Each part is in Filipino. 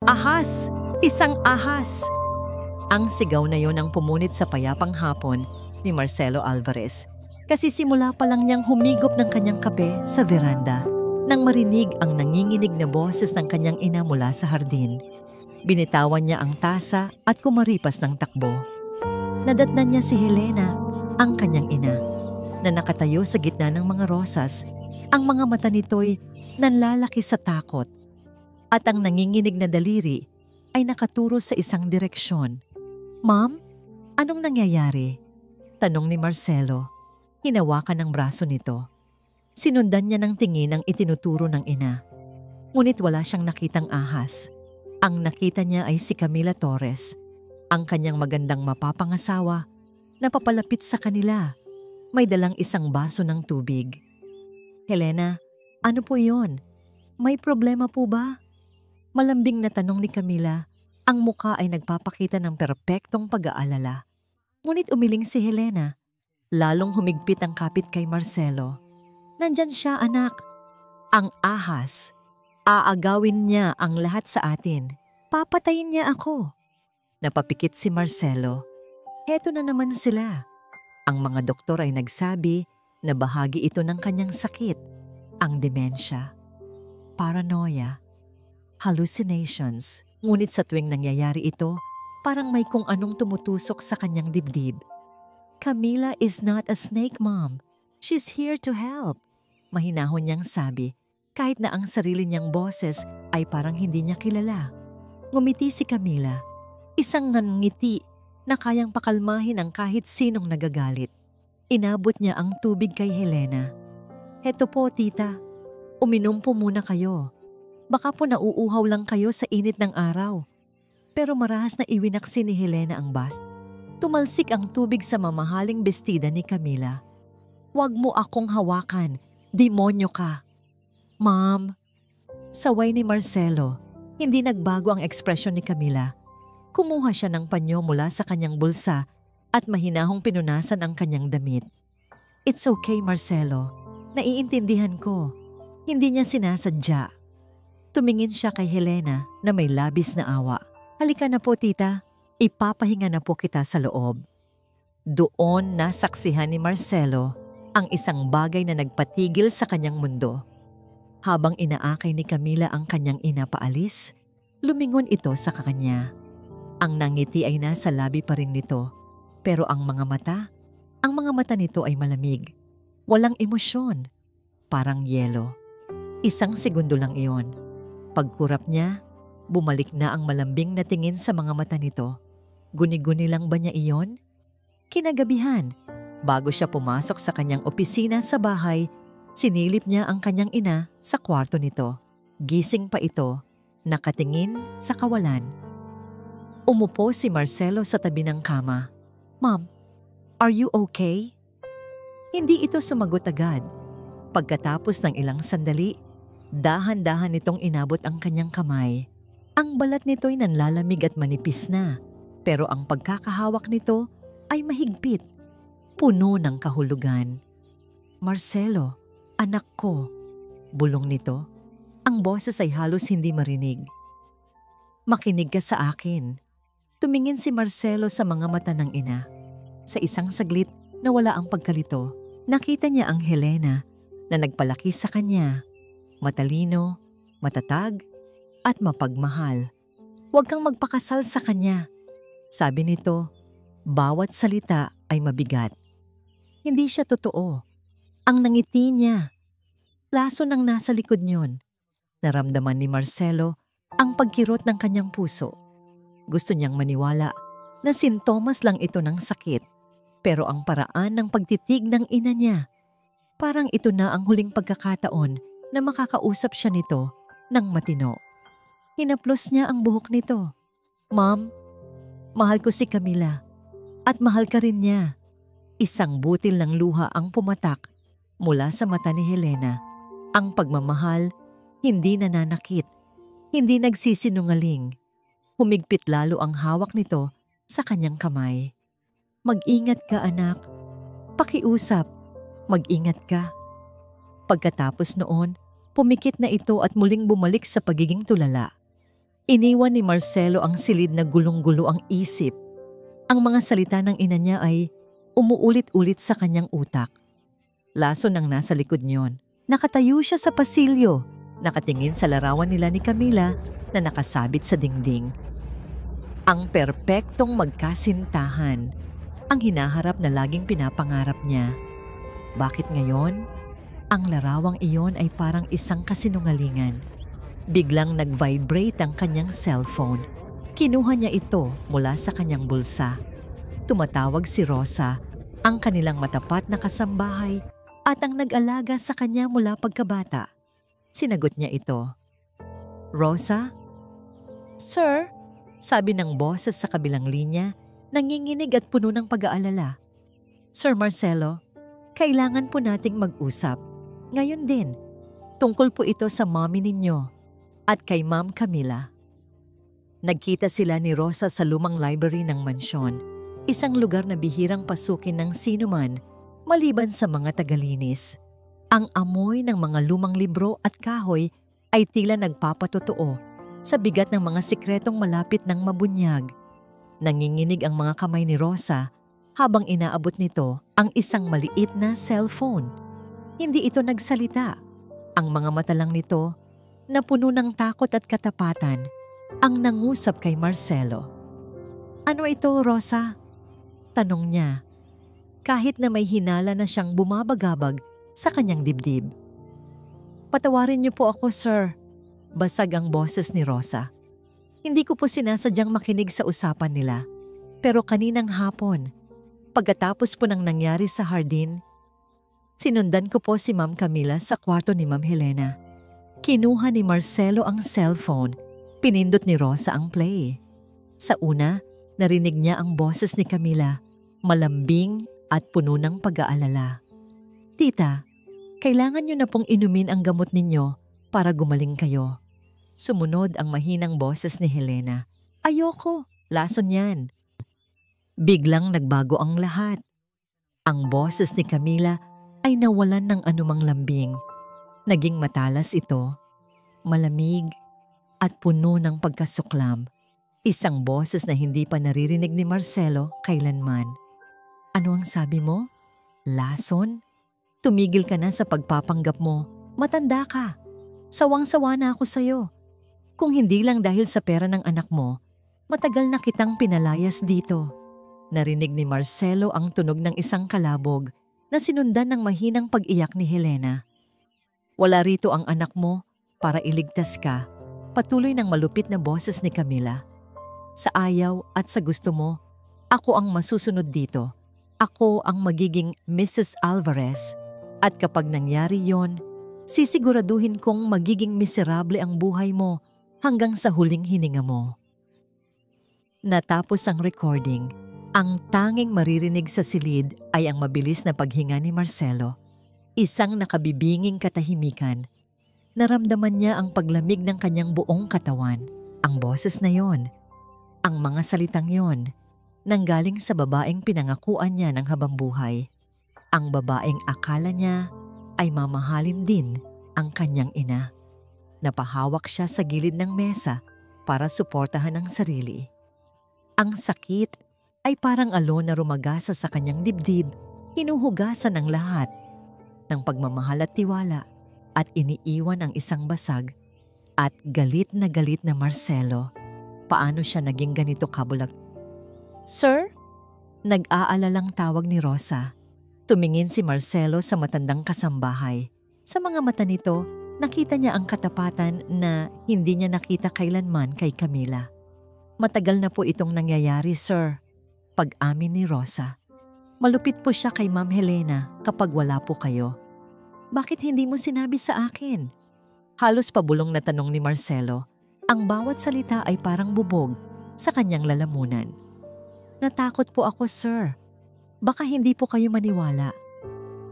Ahas! Isang ahas! Ang sigaw na yon ang pumunit sa payapang hapon ni Marcelo Alvarez kasi simula pa lang niyang humigop ng kanyang kape sa veranda nang marinig ang nanginginig na boses ng kanyang ina mula sa hardin. Binitawan niya ang tasa at kumaripas ng takbo. Nadatnan niya si Helena, ang kanyang ina, na nakatayo sa gitna ng mga rosas. Ang mga mata nito'y nanlalaki sa takot at ang nanginginig na daliri ay nakaturo sa isang direksyon. "Ma'am, anong nangyayari?" tanong ni Marcelo. Hinawakan ng braso nito. Sinundan niya ng tingin ang itinuturo ng ina. Ngunit wala siyang nakitang ahas. Ang nakita niya ay si Camila Torres, ang kanyang magandang mapapangasawa, na papalapit sa kanila. May dalang isang baso ng tubig. "Helena, ano po yon? May problema po ba?" Malambing na tanong ni Camila. Ang muka ay nagpapakita ng perpektong pag-aalala. Ngunit umiling si Helena. Lalong humigpit ang kapit kay Marcelo. "Nandyan siya, anak. Ang ahas. Aagawin niya ang lahat sa atin. Papatayin niya ako." Napapikit si Marcelo. Heto na naman sila. Ang mga doktor ay nagsabi na bahagi ito ng kanyang sakit, ang demensya, paranoia, hallucinations. Ngunit sa tuwing nangyayari ito, parang may kung anong tumutusok sa kanyang dibdib. "Camila is not a snake, Mom. She's here to help." Mahinahon niyang sabi, kahit na ang sarili niyang boses ay parang hindi niya kilala. Ngumiti si Camila, isang ngiti na kayang pakalmahin ang kahit sinong nagagalit. Inabot niya ang tubig kay Helena. "Heto po, tita. Uminom po muna kayo. Baka po nauuhaw lang kayo sa init ng araw." Pero marahas na iwinaksi ni Helena ang bas. Tumalsik ang tubig sa mamahaling bestida ni Camila. "Huwag mo akong hawakan. Demonyo ka." "Ma'am." Saway ni Marcelo. Hindi nagbago ang ekspresyon ni Camila. Kumuha siya ng panyo mula sa kanyang bulsa at mahinahong pinunasan ang kanyang damit. "It's okay, Marcelo. Naiintindihan ko. Hindi niya sinasadya." Tumingin siya kay Helena na may labis na awa. "Halika na po, tita. Ipapahinga na po kita sa loob." Doon nasaksihan ni Marcelo ang isang bagay na nagpatigil sa kanyang mundo. Habang inaakay ni Camila ang kanyang ina paalis, lumingon ito sa kanya. Ang nangiti ay nasa labi pa rin nito, pero ang mga mata nito ay malamig. Walang emosyon, parang yelo. Isang segundo lang iyon. Pagkurap niya, bumalik na ang malambing na tingin sa mga mata nito. Guni-guni lang ba niya iyon? Kinagabihan, bago siya pumasok sa kanyang opisina sa bahay, sinilip niya ang kanyang ina sa kwarto nito. Gising pa ito, nakatingin sa kawalan. Umupo si Marcelo sa tabi ng kama. "Mom, are you okay?" Hindi ito sumagot agad. Pagkatapos ng ilang sandali, dahan-dahan nitong inabot ang kanyang kamay. Ang balat nito'y nanlalamig at manipis na, pero ang pagkakahawak nito ay mahigpit, puno ng kahulugan. "Marcelo, anak ko," bulong nito. Ang boses ay halos hindi marinig. "Makinig ka sa akin." Tumingin si Marcelo sa mga mata ng ina. Sa isang saglit na wala ang pagkalito, nakita niya ang Helena na nagpalaki sa kanya. Matalino, matatag, at mapagmahal. "Huwag kang magpakasal sa kanya." Sabi nito, bawat salita ay mabigat. Hindi siya totoo. Ang nangiti niya. Laso ng nasa likod niyon. Naramdaman ni Marcelo ang pagkirot ng kanyang puso. Gusto niyang maniwala na sintomas lang ito ng sakit, pero ang paraan ng pagtitig ng ina niya, parang ito na ang huling pagkakataon na makakausap siya nito ng matino. Hinaplos niya ang buhok nito. "Ma'am, mahal ko si Camila at mahal ka rin niya." Isang butil ng luha ang pumatak mula sa mata ni Helena. Ang pagmamahal, hindi nananakit, hindi nagsisinungaling. Humigpit lalo ang hawak nito sa kanyang kamay. "Mag-ingat ka, anak. Pakiusap, mag-ingat ka." Pagkatapos noon, pumikit na ito at muling bumalik sa pagiging tulala. Iniwan ni Marcelo ang silid na gulong-gulo ang isip. Ang mga salita ng ina niya ay umuulit-ulit sa kanyang utak. Lason ang nasa likod niyon. Nakatayo siya sa pasilyo, nakatingin sa larawan nila ni Camila na nakasabit sa dingding. Ang perpektong magkasintahan, ang hinaharap na laging pinapangarap niya. Bakit ngayon? Ang larawang iyon ay parang isang kasinungalingan. Biglang nag-vibrate ang kanyang cellphone. Kinuha niya ito mula sa kanyang bulsa. Tumatawag si Rosa, ang kanilang matapat na kasambahay at ang nag-alaga sa kanya mula pagkabata. Sinagot niya ito. "Rosa?" "Sir?" sabi ng boses sa kabilang linya, nanginginig at puno ng pag-aalala. "Sir Marcelo, kailangan po nating mag-usap. Ngayon din, tungkol po ito sa mommy ninyo at kay Ma'am Camila." Nagkita sila ni Rosa sa lumang library ng mansyon, isang lugar na bihirang pasukin ng sinuman maliban sa mga tagalinis. Ang amoy ng mga lumang libro at kahoy ay tila nagpapatotoo sa bigat ng mga sikretong malapit ng mabunyag. Nanginginig ang mga kamay ni Rosa habang inaabot nito ang isang maliit na cellphone. Hindi ito nagsalita. Ang mga mata lang nito na puno ng takot at katapatan ang nangusap kay Marcelo. "Ano ito, Rosa?" tanong niya, kahit na may hinala na siyang bumabagabag sa kanyang dibdib. "Patawarin niyo po ako, sir." Basag ang boses ni Rosa. "Hindi ko po sinasadyang makinig sa usapan nila. Pero kaninang hapon, pagkatapos po ng nangyari sa hardin, sinundan ko po si Ma'am Camila sa kwarto ni Ma'am Helena. Kinuha ni Marcelo ang cellphone. Pinindot ni Rosa ang play. Sa una, narinig niya ang boses ni Camila, malambing at puno ng pag-aalala. "Tita, kailangan niyo na pong inumin ang gamot ninyo para gumaling kayo." Sumunod ang mahinang boses ni Helena. "Ayoko, lason yan." Biglang nagbago ang lahat. Ang boses ni Camila ay nawalan ng anumang lambing. Naging matalas ito, malamig at puno ng pagkasuklam. Isang boses na hindi pa naririnig ni Marcelo kailanman. "Ano ang sabi mo? Lason? Tumigil ka na sa pagpapanggap mo. Matanda ka. Sawang-sawa na ako sa'yo. Kung hindi lang dahil sa pera ng anak mo, matagal na kitang pinalayas dito." Narinig ni Marcelo ang tunog ng isang kalabog na sinundan ng mahinang pag-iyak ni Helena. "Wala rito ang anak mo para iligtas ka." Patuloy ng malupit na boses ni Camila. "Sa ayaw at sa gusto mo, ako ang masusunod dito. Ako ang magiging Mrs. Alvarez. At kapag nangyari yon, sisiguraduhin kong magiging miserable ang buhay mo hanggang sa huling hininga mo." Natapos ang recording. Ang tanging maririnig sa silid ay ang mabilis na paghinga ni Marcelo. Isang nakabibinging katahimikan. Naramdaman niya ang paglamig ng kanyang buong katawan. Ang boses na yon, ang mga salitang yon, nanggaling sa babaeng pinangakuan niya ng habambuhay. Ang babaeng akala niya ay mamahalin din ang kanyang ina. Napahawak siya sa gilid ng mesa para suportahan ang sarili. Ang sakit ay parang alon na rumagasa sa kanyang dibdib, hinuhugasan ng lahat ng pagmamahal at tiwala at iniiwan ang isang basag at galit na Marcelo. Paano siya naging ganito kabulag? "Sir?" Nag-aalalang tawag ni Rosa. Tumingin si Marcelo sa matandang kasambahay. Sa mga mata nito, nakita niya ang katapatan na hindi niya nakita kailanman kay Camila. "Matagal na po itong nangyayari, sir." Pag-amin ni Rosa. "Malupit po siya kay Ma'am Helena kapag wala po kayo." "Bakit hindi mo sinabi sa akin?" Halos pabulong na tanong ni Marcelo. Ang bawat salita ay parang bubog sa kanyang lalamunan. "Natakot po ako, sir. Baka hindi po kayo maniwala.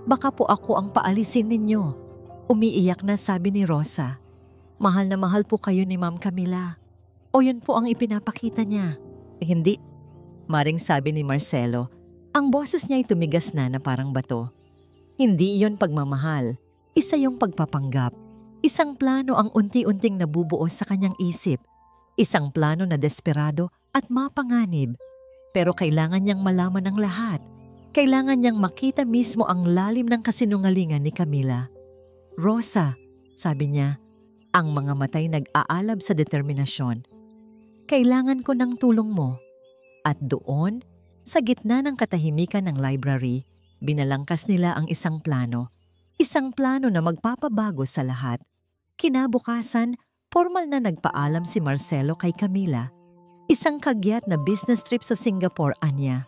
Baka po ako ang paalisin ninyo." Umiiyak na sabi ni Rosa. "Mahal na mahal po kayo ni Ma'am Camila. O yun po ang ipinapakita niya." "Hindi," maring sabi ni Marcelo. Ang boses niya ay tumigas na parang bato. "Hindi iyon pagmamahal. Isa yung pagpapanggap. Isang plano ang unti-unting nabubuo sa kanyang isip Isang plano na desperado at mapanganib. Pero kailangan niyang malaman ang lahat. Kailangan niyang makita mismo ang lalim ng kasinungalingan ni Camila. "Rosa," sabi niya, ang mga matay nag-aalab sa determinasyon. "Kailangan ko ng tulong mo." At doon, sa gitna ng katahimikan ng library, binalangkas nila ang isang plano. Isang plano na magpapabago sa lahat. Kinabukasan, formal na nagpaalam si Marcelo kay Camila. Isang kagyat na business trip sa Singapore, anya.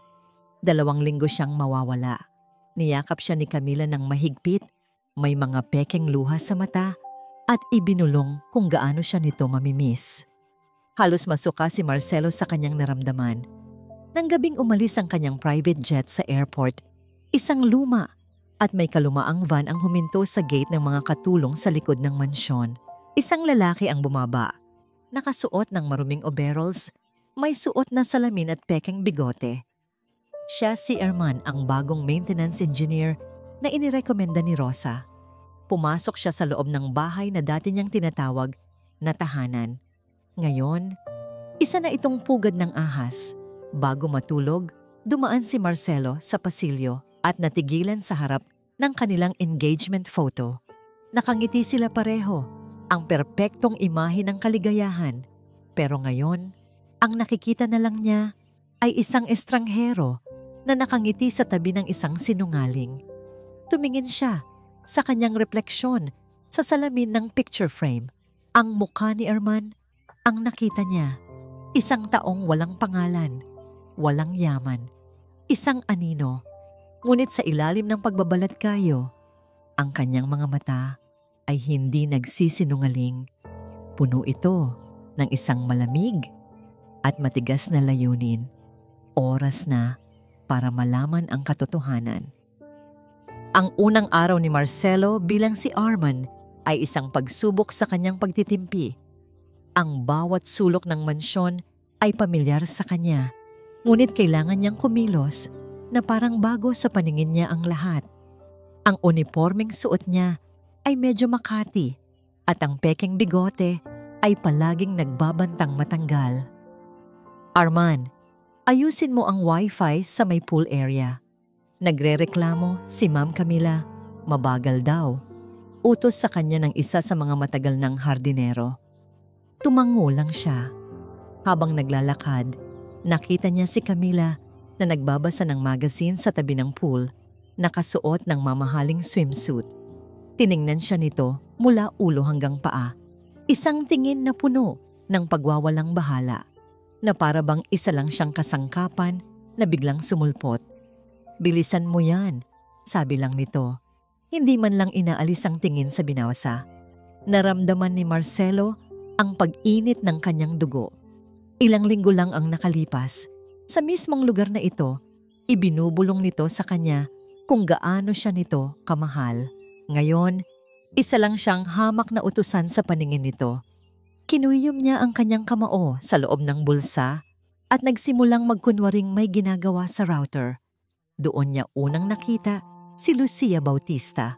2 linggo siyang mawawala. Niyakap siya ni Camila ng mahigpit, may mga pekeng luha sa mata, at ibinulong kung gaano siya nito mamimiss. Halos masuka si Marcelo sa kanyang naramdaman. Nang gabing umalis ang kanyang private jet sa airport, isang luma at may kalumaang van ang huminto sa gate ng mga katulong sa likod ng mansyon. Isang lalaki ang bumaba. Nakasuot ng maruming overalls, may suot na salamin at pekeng bigote. Siya si Herman, ang bagong maintenance engineer na inirekomenda ni Rosa. Pumasok siya sa loob ng bahay na dati niyang tinatawag na tahanan. Ngayon, isa na itong pugad ng ahas. Bago matulog, dumaan si Marcelo sa pasilyo at natigilan sa harap ng kanilang engagement photo. Nakangiti sila pareho, ang perpektong imahe ng kaligayahan. Pero ngayon, ang nakikita na lang niya ay isang estranghero na nakangiti sa tabi ng isang sinungaling. Tumingin siya sa kanyang refleksyon sa salamin ng picture frame. Ang mukha ni Herman, ang nakita niya, isang taong walang pangalan, walang yaman, isang anino. Ngunit sa ilalim ng pagbabalat kayo, ang kanyang mga mata ay hindi nagsisinungaling. Puno ito ng isang malamig at matigas na layunin. Oras na para malaman ang katotohanan. Ang unang araw ni Marcelo bilang si Arman ay isang pagsubok sa kanyang pagtitimpi. Ang bawat sulok ng mansyon ay pamilyar sa kanya, ngunit kailangan niyang kumilos na parang bago sa paningin niya ang lahat. Ang unipormeng suot niya ay medyo makati at ang pekeng bigote ay palaging nagbabantang matanggal. "Arman, ayusin mo ang wifi sa may pool area." Nagrereklamo si Ma'am Camila, mabagal daw. Utos sa kanya ng isa sa mga matagal ng hardinero. Tumango lang siya. Habang naglalakad, nakita niya si Camila na nagbabasa ng magazine sa tabi ng pool, nakasuot ng mamahaling swimsuit. Tiningnan siya nito mula ulo hanggang paa. Isang tingin na puno ng pagwawalang bahala, na para bang isa lang siyang kasangkapan na biglang sumulpot. "Bilisan mo yan," sabi lang nito. Hindi man lang inaalis ang tingin sa binawasa. Naramdaman ni Marcelo ang pag-init ng kanyang dugo. Ilang linggo lang ang nakalipas. Sa mismong lugar na ito, ibinubulong nito sa kanya kung gaano siya nito kamahal. Ngayon, isa lang siyang hamak na utusan sa paningin nito. Kinuyom niya ang kanyang kamao sa loob ng bulsa at nagsimulang magkunwaring may ginagawa sa router. Doon niya unang nakita si Lucia Bautista.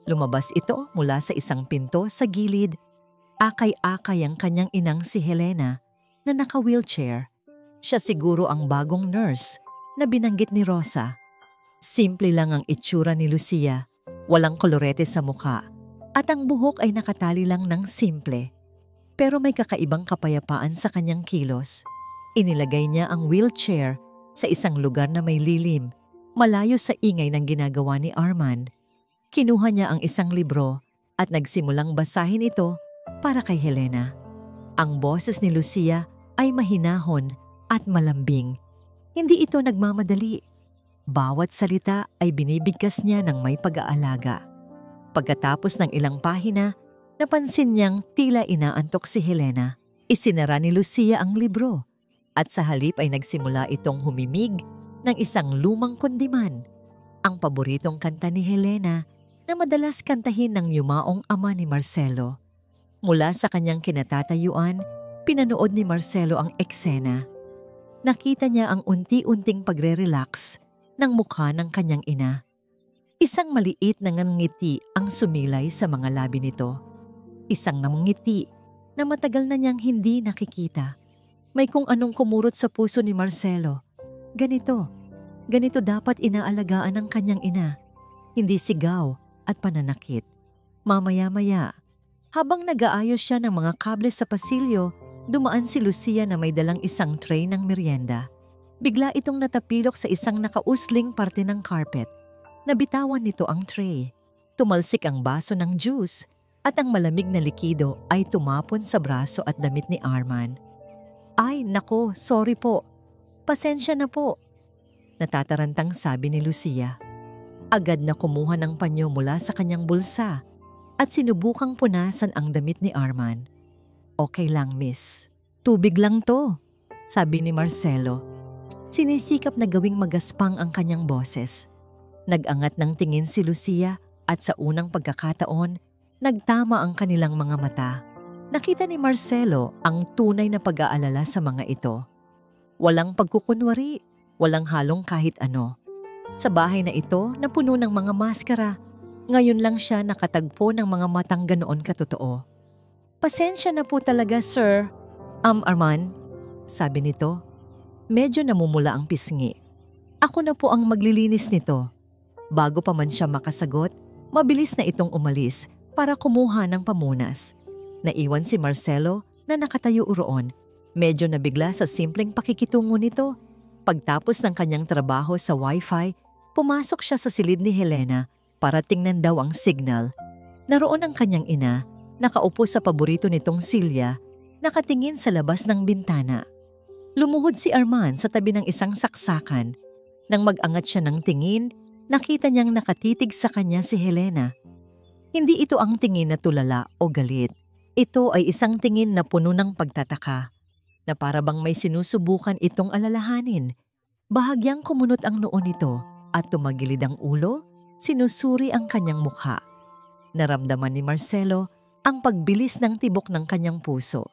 Lumabas ito mula sa isang pinto sa gilid. Akay-akay ang kanyang inang si Helena na naka-wheelchair. Siya siguro ang bagong nurse na binanggit ni Rosa. Simple lang ang itsura ni Lucia. Walang kolorete sa mukha at ang buhok ay nakatali lang ng simple. Pero may kakaibang kapayapaan sa kanyang kilos. Inilagay niya ang wheelchair sa isang lugar na may lilim, malayo sa ingay ng ginagawa ni Arman. Kinuha niya ang isang libro at nagsimulang basahin ito para kay Helena. Ang boses ni Lucia ay mahinahon at malambing. Hindi ito nagmamadali. Bawat salita ay binibigkas niya ng may pag-aalaga. Pagkatapos ng ilang pahina, napansin niyang tila inaantok si Helena. Isinara ni Lucia ang libro at sa halip ay nagsimula itong humimig ng isang lumang kundiman, ang paboritong kanta ni Helena na madalas kantahin ng yumaong ama ni Marcelo. Mula sa kanyang kinatatayuan, pinanood ni Marcelo ang eksena. Nakita niya ang unti-unting pagre-relax ng mukha ng kanyang ina. Isang maliit na ngiti ang sumilay sa mga labi nito. Isang namangiti na matagal na niyang hindi nakikita. May kung anong kumurot sa puso ni Marcelo. Ganito dapat inaalagaan ng kanyang ina. Hindi sigaw at pananakit. Mamaya-maya, habang nag-aayos siya ng mga kable sa pasilyo, dumaan si Lucia na may dalang isang tray ng merienda. Bigla itong natapilok sa isang nakausling parte ng carpet. Nabitawan nito ang tray. Tumalsik ang baso ng juice at ang malamig na likido ay tumapon sa braso at damit ni Arman. Ay, nako, sorry po. Pasensya na po. Natatarantang sabi ni Lucia. Agad na kumuha ng panyo mula sa kanyang bulsa at sinubukang punasan ang damit ni Arman. Okay lang, miss. Tubig lang to, sabi ni Marcelo. Sinisikap na gawing magaspang ang kanyang boses. Nag-angat ng tingin si Lucia at sa unang pagkakataon, nagtama ang kanilang mga mata. Nakita ni Marcelo ang tunay na pag-aalala sa mga ito. Walang pagkukunwari, walang halong kahit ano. Sa bahay na ito na puno ng mga maskara, ngayon lang siya nakatagpo ng mga matang ganoon katotoo. Pasensya na po talaga, sir. Arman, sabi nito. Medyo namumula ang pisngi. Ako na po ang maglilinis nito. Bago pa man siya makasagot, mabilis na itong umalis para kumuha ng pamunas. Naiwan si Marcelo na nakatayo roon. Medyo nabigla sa simpleng pakikitungo nito. Pagtapos ng kanyang trabaho sa Wi-Fi, pumasok siya sa silid ni Helena para tingnan daw ang signal. Naroon ang kanyang ina, nakaupo sa paborito nitong silya, nakatingin sa labas ng bintana. Lumuhod si Arman sa tabi ng isang saksakan. Nang mag-angat siya ng tingin, nakita niyang nakatitig sa kanya si Helena. Hindi ito ang tingin na tulala o galit. Ito ay isang tingin na puno ng pagtataka, na para bang may sinusubukan itong alalahanin. Bahagyang kumunot ang noo nito at tumagilid ang ulo, sinusuri ang kanyang mukha. Naramdaman ni Marcelo ang pagbilis ng tibok ng kanyang puso.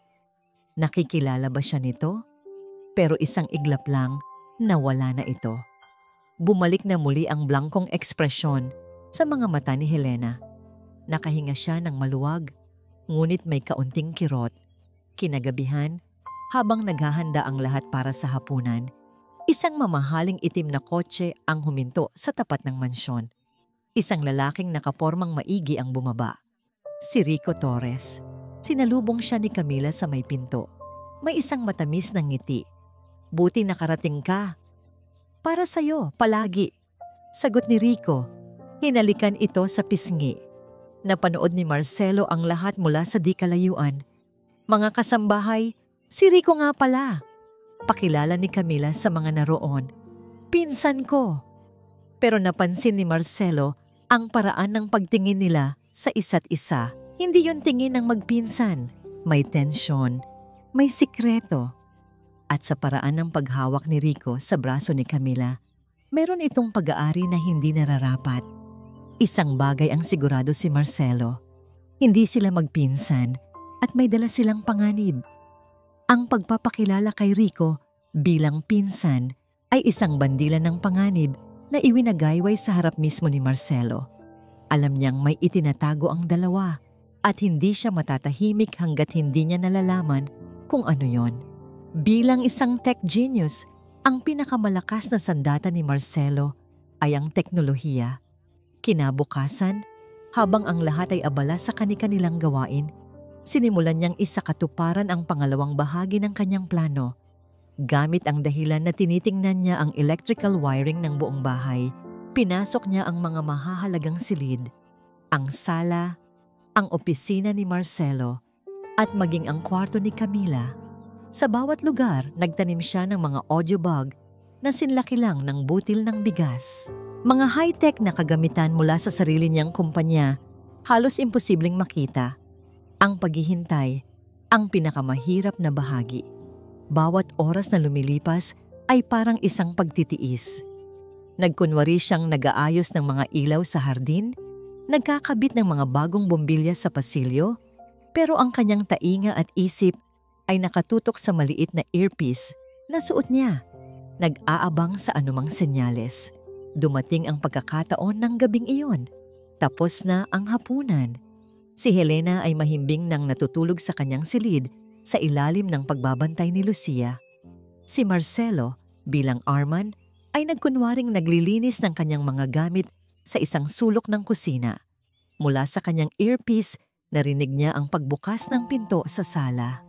Nakikilala ba siya nito? Pero isang iglap lang, nawala na ito. Bumalik na muli ang blankong ekspresyon sa mga mata ni Helena. Nakahinga siya ng maluwag, ngunit may kaunting kirot. Kinagabihan, habang naghahanda ang lahat para sa hapunan, isang mamahaling itim na kotse ang huminto sa tapat ng mansyon. Isang lalaking nakapormang maigi ang bumaba. Si Rico Torres. Sinalubong siya ni Camila sa may pinto. May isang matamis na ngiti. Buti nakarating ka. Para sa'yo, palagi. Sagot ni Rico. Hinalikan ito sa pisngi. Napanood ni Marcelo ang lahat mula sa di kalayuan. Mga kasambahay, si Rico nga pala. Pakilala ni Camila sa mga naroon. Pinsan ko. Pero napansin ni Marcelo ang paraan ng pagtingin nila sa isa't isa. Hindi yun tingin ng magpinsan. May tensyon, may sikreto. At sa paraan ng paghawak ni Rico sa braso ni Camila, meron itong pag-aari na hindi nararapat. Isang bagay ang sigurado si Marcelo. Hindi sila magpinsan at may dala silang panganib. Ang pagpapakilala kay Rico bilang pinsan ay isang bandila ng panganib na iwinagayway sa harap mismo ni Marcelo. Alam niyang may itinatago ang dalawa at hindi siya matatahimik hanggat hindi niya nalalaman kung ano yon. Bilang isang tech genius, ang pinakamalakas na sandata ni Marcelo ay ang teknolohiya. Kinabukasan, habang ang lahat ay abala sa kani-kanilang gawain, sinimulan niyang isakatuparan ang pangalawang bahagi ng kanyang plano. Gamit ang dahilan na tinitingnan niya ang electrical wiring ng buong bahay, pinasok niya ang mga mahahalagang silid, ang sala, ang opisina ni Marcelo, at maging ang kwarto ni Camila. Sa bawat lugar, nagtanim siya ng mga audio bug na sinlaki lang ng butil ng bigas. Mga high-tech na kagamitan mula sa sarili niyang kumpanya, halos imposibleng makita. Ang paghihintay, ang pinakamahirap na bahagi. Bawat oras na lumilipas ay parang isang pagtitiis. Nagkunwari siyang nag-aayos ng mga ilaw sa hardin, nagkakabit ng mga bagong bombilya sa pasilyo, pero ang kanyang tainga at isip ay nakatutok sa maliit na earpiece na suot niya. Nag-aabang sa anumang senyales. Dumating ang pagkakataon ng gabing iyon. Tapos na ang hapunan. Si Helena ay mahimbing nang natutulog sa kanyang silid sa ilalim ng pagbabantay ni Lucia. Si Marcelo, bilang Arman, ay nagkunwaring naglilinis ng kanyang mga gamit sa isang sulok ng kusina. Mula sa kanyang earpiece, narinig niya ang pagbukas ng pinto sa sala.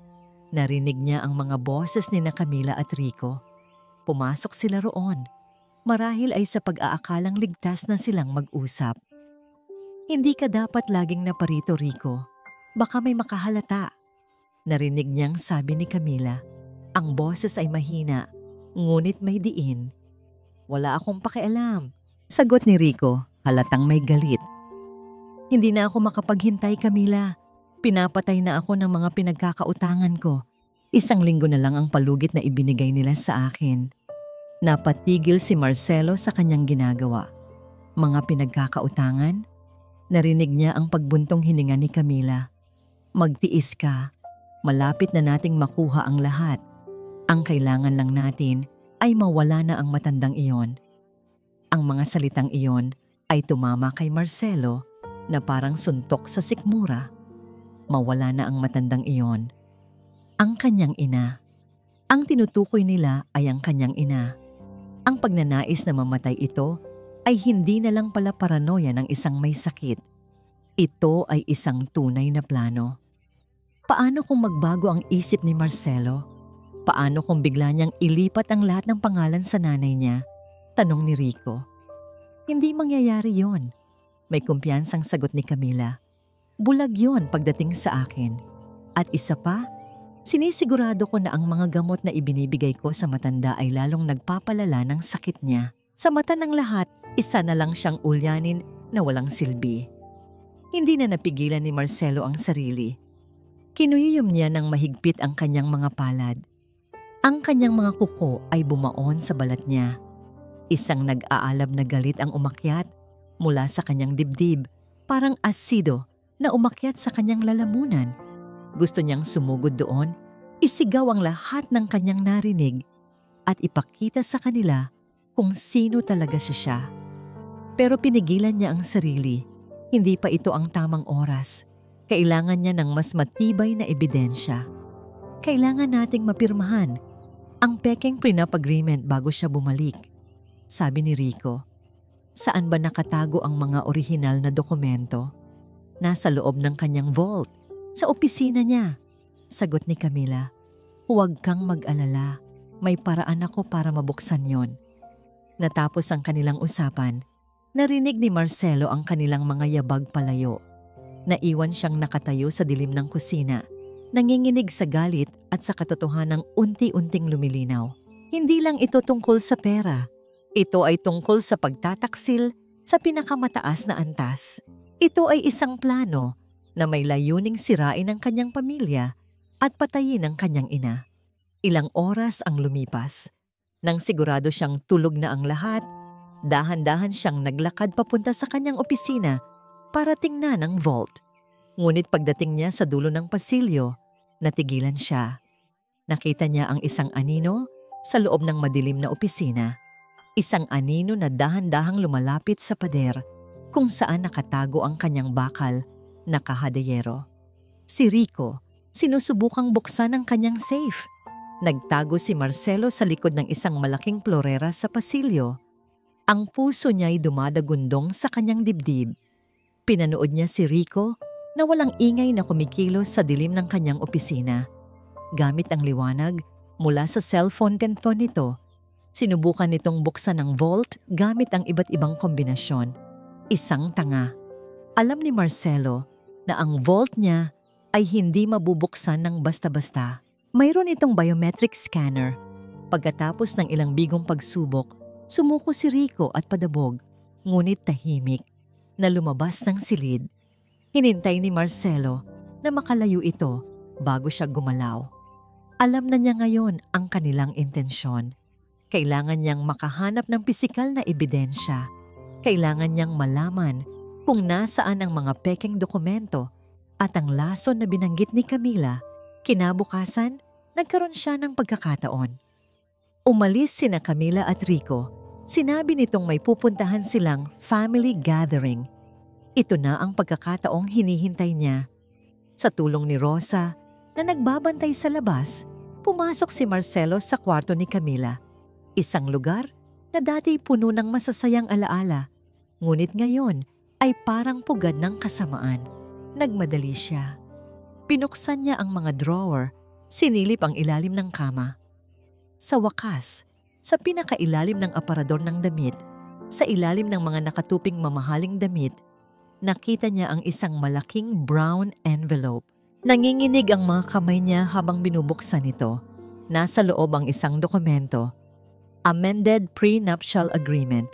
Narinig niya ang mga boses ni Camila at Rico. Pumasok sila roon. Marahil ay sa pag-aakalang ligtas na silang mag-usap. Hindi ka dapat laging naparito, Rico. Baka may makahalata. Narinig niyang sabi ni Camila. Ang boses ay mahina, ngunit may diin. Wala akong pakialam. Sagot ni Rico, halatang may galit. Hindi na ako makapaghintay, Camila. Pinapatay na ako ng mga pinagkakautangan ko. 1 linggo na lang ang palugit na ibinigay nila sa akin. Napatigil si Marcelo sa kanyang ginagawa. Mga pinagkakautangan? Narinig niya ang pagbuntong hininga ni Camila. Magtiis ka. Malapit na nating makuha ang lahat. Ang kailangan lang natin ay mawala na ang matandang iyon. Ang mga salitang iyon ay tumama kay Marcelo na parang suntok sa sikmura. Mawala na ang matandang iyon. Ang kanyang ina. Ang tinutukoy nila ay ang kanyang ina. Ang pagnanais na mamatay ito ay hindi na lang pala paranoia ng isang may sakit. Ito ay isang tunay na plano. Paano kung magbago ang isip ni Marcelo? Paano kung bigla niyang ilipat ang lahat ng pangalan sa nanay niya? Tanong ni Rico. Hindi mangyayari yon. May kumpiyansang sagot ni Camila. Bulag yon pagdating sa akin. At isa pa, sinisigurado ko na ang mga gamot na ibinibigay ko sa matanda ay lalong nagpapalala ng sakit niya. Sa mata ng lahat, isa na lang siyang ulyanin na walang silbi. Hindi na napigilan ni Marcelo ang sarili. Kinuyuyom niya ng mahigpit ang kanyang mga palad. Ang kanyang mga kuko ay bumaon sa balat niya. Isang nag-aalab na galit ang umakyat mula sa kanyang dibdib, parang asido na umakyat sa kanyang lalamunan. Gusto niyang sumugod doon, isigaw ang lahat ng kanyang narinig at ipakita sa kanila kung sino talaga siya. Pero pinigilan niya ang sarili. Hindi pa ito ang tamang oras. Kailangan niya ng mas matibay na ebidensya. Kailangan nating mapirmahan ang pekeng prenup agreement bago siya bumalik. Sabi ni Rico. Saan ba nakatago ang mga orihinal na dokumento? Nasa loob ng kanyang vault, sa opisina niya. Sagot ni Camila. Huwag kang mag-alala. May paraan ako para mabuksan yon. Natapos ang kanilang usapan, narinig ni Marcelo ang kanilang mga yabag palayo. Naiwan siyang nakatayo sa dilim ng kusina, nanginginig sa galit at sa katotohanang unti-unting lumilinaw. Hindi lang ito tungkol sa pera. Ito ay tungkol sa pagtataksil sa pinakamataas na antas. Ito ay isang plano na may layuning sirain ang kanyang pamilya at patayin ang kanyang ina. Ilang oras ang lumipas. Nang sigurado siyang tulog na ang lahat, dahan-dahan siyang naglakad papunta sa kanyang opisina para tingnan ang vault. Ngunit pagdating niya sa dulo ng pasilyo, natigilan siya. Nakita niya ang isang anino sa loob ng madilim na opisina. Isang anino na dahan-dahang lumalapit sa pader kung saan nakatago ang kanyang bakal na kahadayero. Si Rico, sinusubukang buksan ang kanyang safe. Nagtago si Marcelo sa likod ng isang malaking florera sa pasilyo. Ang puso niya ay dumadagundong sa kanyang dibdib. Pinanood niya si Rico na walang ingay na kumikilos sa dilim ng kanyang opisina. Gamit ang liwanag mula sa cellphone kanto nito, sinubukan nitong buksan ang vault gamit ang iba't ibang kombinasyon. Isang tanga. Alam ni Marcelo na ang vault niya ay hindi mabubuksan ng basta-basta. Mayroon itong biometric scanner. Pagkatapos ng ilang bigong pagsubok, sumuko si Rico at padabog, ngunit tahimik, na lumabas ng silid. Hinintay ni Marcelo na makalayo ito bago siya gumalaw. Alam na niya ngayon ang kanilang intensyon. Kailangan niyang makahanap ng pisikal na ebidensya. Kailangan niyang malaman kung nasaan ang mga pekeng dokumento at ang lason na binanggit ni Camila. Kinabukasan, nagkaroon siya ng pagkakataon. Umalis sina Camila at Rico. Sinabi nitong may pupuntahan silang family gathering. Ito na ang pagkakataong hinihintay niya. Sa tulong ni Rosa na nagbabantay sa labas, pumasok si Marcelo sa kwarto ni Camila. Isang lugar na dati puno ng masasayang alaala, ngunit ngayon ay parang pugad ng kasamaan. Nagmadali siya. Pinuksan niya ang mga drawer, sinilip ang ilalim ng kama. Sa wakas, sa pinakailalim ng aparador ng damit, sa ilalim ng mga nakatuping mamahaling damit, nakita niya ang isang malaking brown envelope. Nanginginig ang mga kamay niya habang binubuksan ito. Nasa loob ang isang dokumento. Amended Prenuptial Agreement.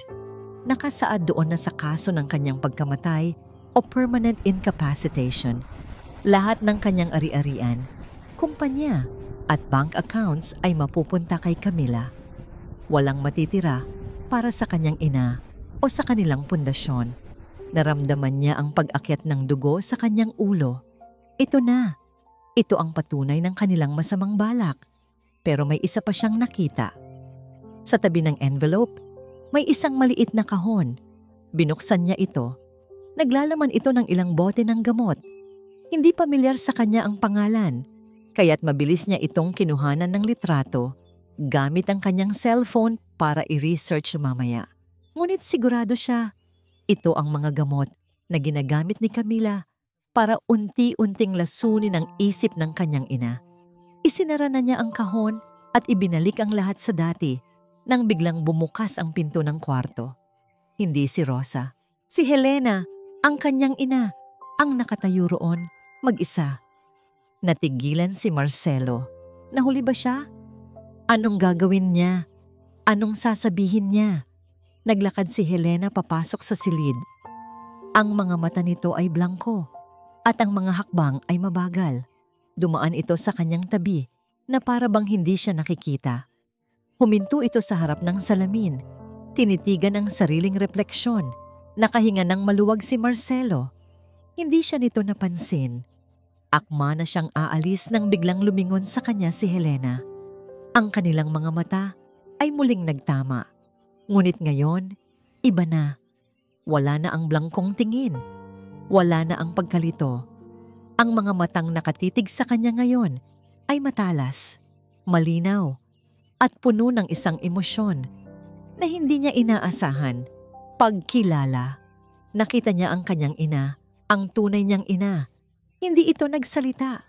Nakasaad doon na sa kaso ng kanyang pagkamatay o permanent incapacitation, lahat ng kanyang ari-arian, kumpanya at bank accounts ay mapupunta kay Camila. Walang matitira para sa kanyang ina o sa kanilang pundasyon. Naramdaman niya ang pag-akyat ng dugo sa kanyang ulo. Ito na. Ito ang patunay ng kanilang masamang balak. Pero may isa pa siyang nakita. Sa tabi ng envelope, may isang maliit na kahon. Binuksan niya ito. Naglalaman ito ng ilang bote ng gamot. Hindi pamilyar sa kanya ang pangalan, kaya't mabilis niya itong kinuhanan ng litrato gamit ang kanyang cellphone para i-research mamaya. Ngunit sigurado siya, ito ang mga gamot na ginagamit ni Camila para unti-unting lasunin ang isip ng kanyang ina. Isinara na niya ang kahon at ibinalik ang lahat sa dati nang biglang bumukas ang pinto ng kwarto. Hindi si Rosa, si Helena, ang kanyang ina, ang nakatayo roon, mag-isa. Natigilan si Marcelo. Nahuli ba siya? Anong gagawin niya? Anong sasabihin niya? Naglakad si Helena papasok sa silid. Ang mga mata nito ay blangko at ang mga hakbang ay mabagal. Dumaan ito sa kanyang tabi na para bang hindi siya nakikita. Huminto ito sa harap ng salamin. Tinitigan ang sariling refleksyon. Nakahinga ng maluwag si Marcelo. Hindi siya nito napansin. Akma na siyang aalis nang biglang lumingon sa kanya si Helena. Ang kanilang mga mata ay muling nagtama. Ngunit ngayon, iba na. Wala na ang blangkong tingin. Wala na ang pagkalito. Ang mga matang nakatitig sa kanya ngayon ay matalas, malinaw, at puno ng isang emosyon na hindi niya inaasahan. Pagkilala. Nakita niya ang kanyang ina, ang tunay niyang ina. Hindi ito nagsalita.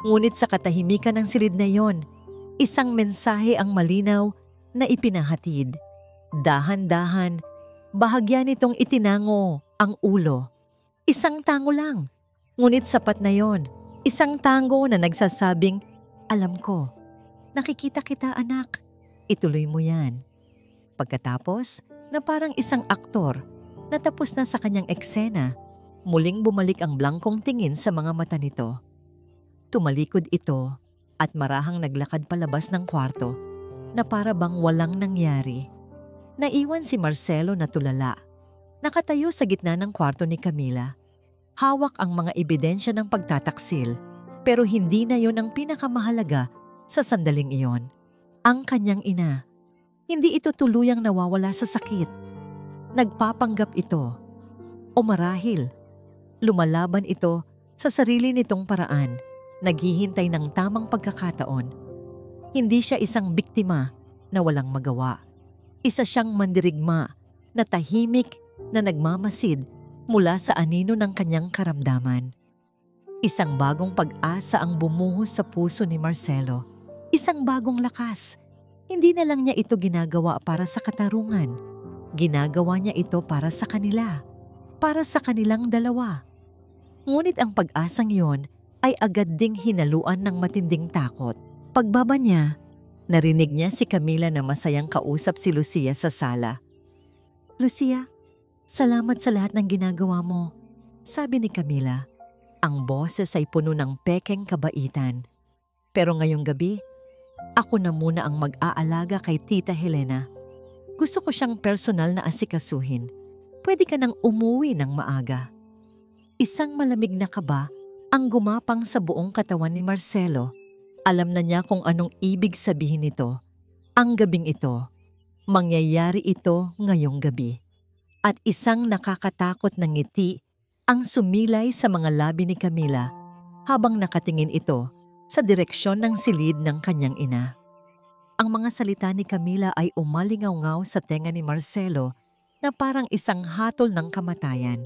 Ngunit sa katahimikan ng silid na iyon, isang mensahe ang malinaw na ipinahatid. Dahan-dahan, bahagya nitong itinango ang ulo. Isang tango lang. Ngunit sapat na yon. Isang tango na nagsasabing, alam ko, nakikita kita anak. Ituloy mo yan. Pagkatapos, na parang isang aktor na tapos na sa kanyang eksena, muling bumalik ang blangkong tingin sa mga mata nito. Tumalikod ito at marahang naglakad palabas ng kwarto na para bang walang nangyari. Naiwan si Marcelo na tulala. Nakatayo sa gitna ng kwarto ni Camila. Hawak ang mga ebidensya ng pagtataksil, pero hindi na yon ang pinakamahalaga sa sandaling iyon. Ang kanyang ina. Hindi ito tuluyang nawawala sa sakit. Nagpapanggap ito. O marahil, lumalaban ito sa sarili nitong paraan, naghihintay ng tamang pagkakataon. Hindi siya isang biktima na walang magawa. Isa siyang mandirigma na tahimik na nagmamasid mula sa anino ng kanyang karamdaman. Isang bagong pag-asa ang bumuhos sa puso ni Marcelo. Isang bagong lakas. Hindi na lang niya ito ginagawa para sa katarungan. Ginagawa niya ito para sa kanila. Para sa kanilang dalawa. Ngunit ang pag-asang iyon ay agad ding hinaluan ng matinding takot. Pagbaba niya, narinig niya si Camila na masayang kausap si Lucia sa sala. Lucia, salamat sa lahat ng ginagawa mo, sabi ni Camila. Ang boses ay puno ng pekeng kabaitan. Pero ngayong gabi, ako na muna ang mag-aalaga kay Tita Helena. Gusto ko siyang personal na asikasuhin. Pwede ka nang umuwi ng maaga. Isang malamig na kaba ang gumapang sa buong katawan ni Marcelo. Alam na niya kung anong ibig sabihin nito. Ang gabing ito, mangyayari ito ngayong gabi. At isang nakakatakot na ngiti ang sumilay sa mga labi ni Camila habang nakatingin ito sa direksyon ng silid ng kanyang ina. Ang mga salita ni Camila ay umalingaw-ngaw sa tenga ni Marcelo na parang isang hatol ng kamatayan.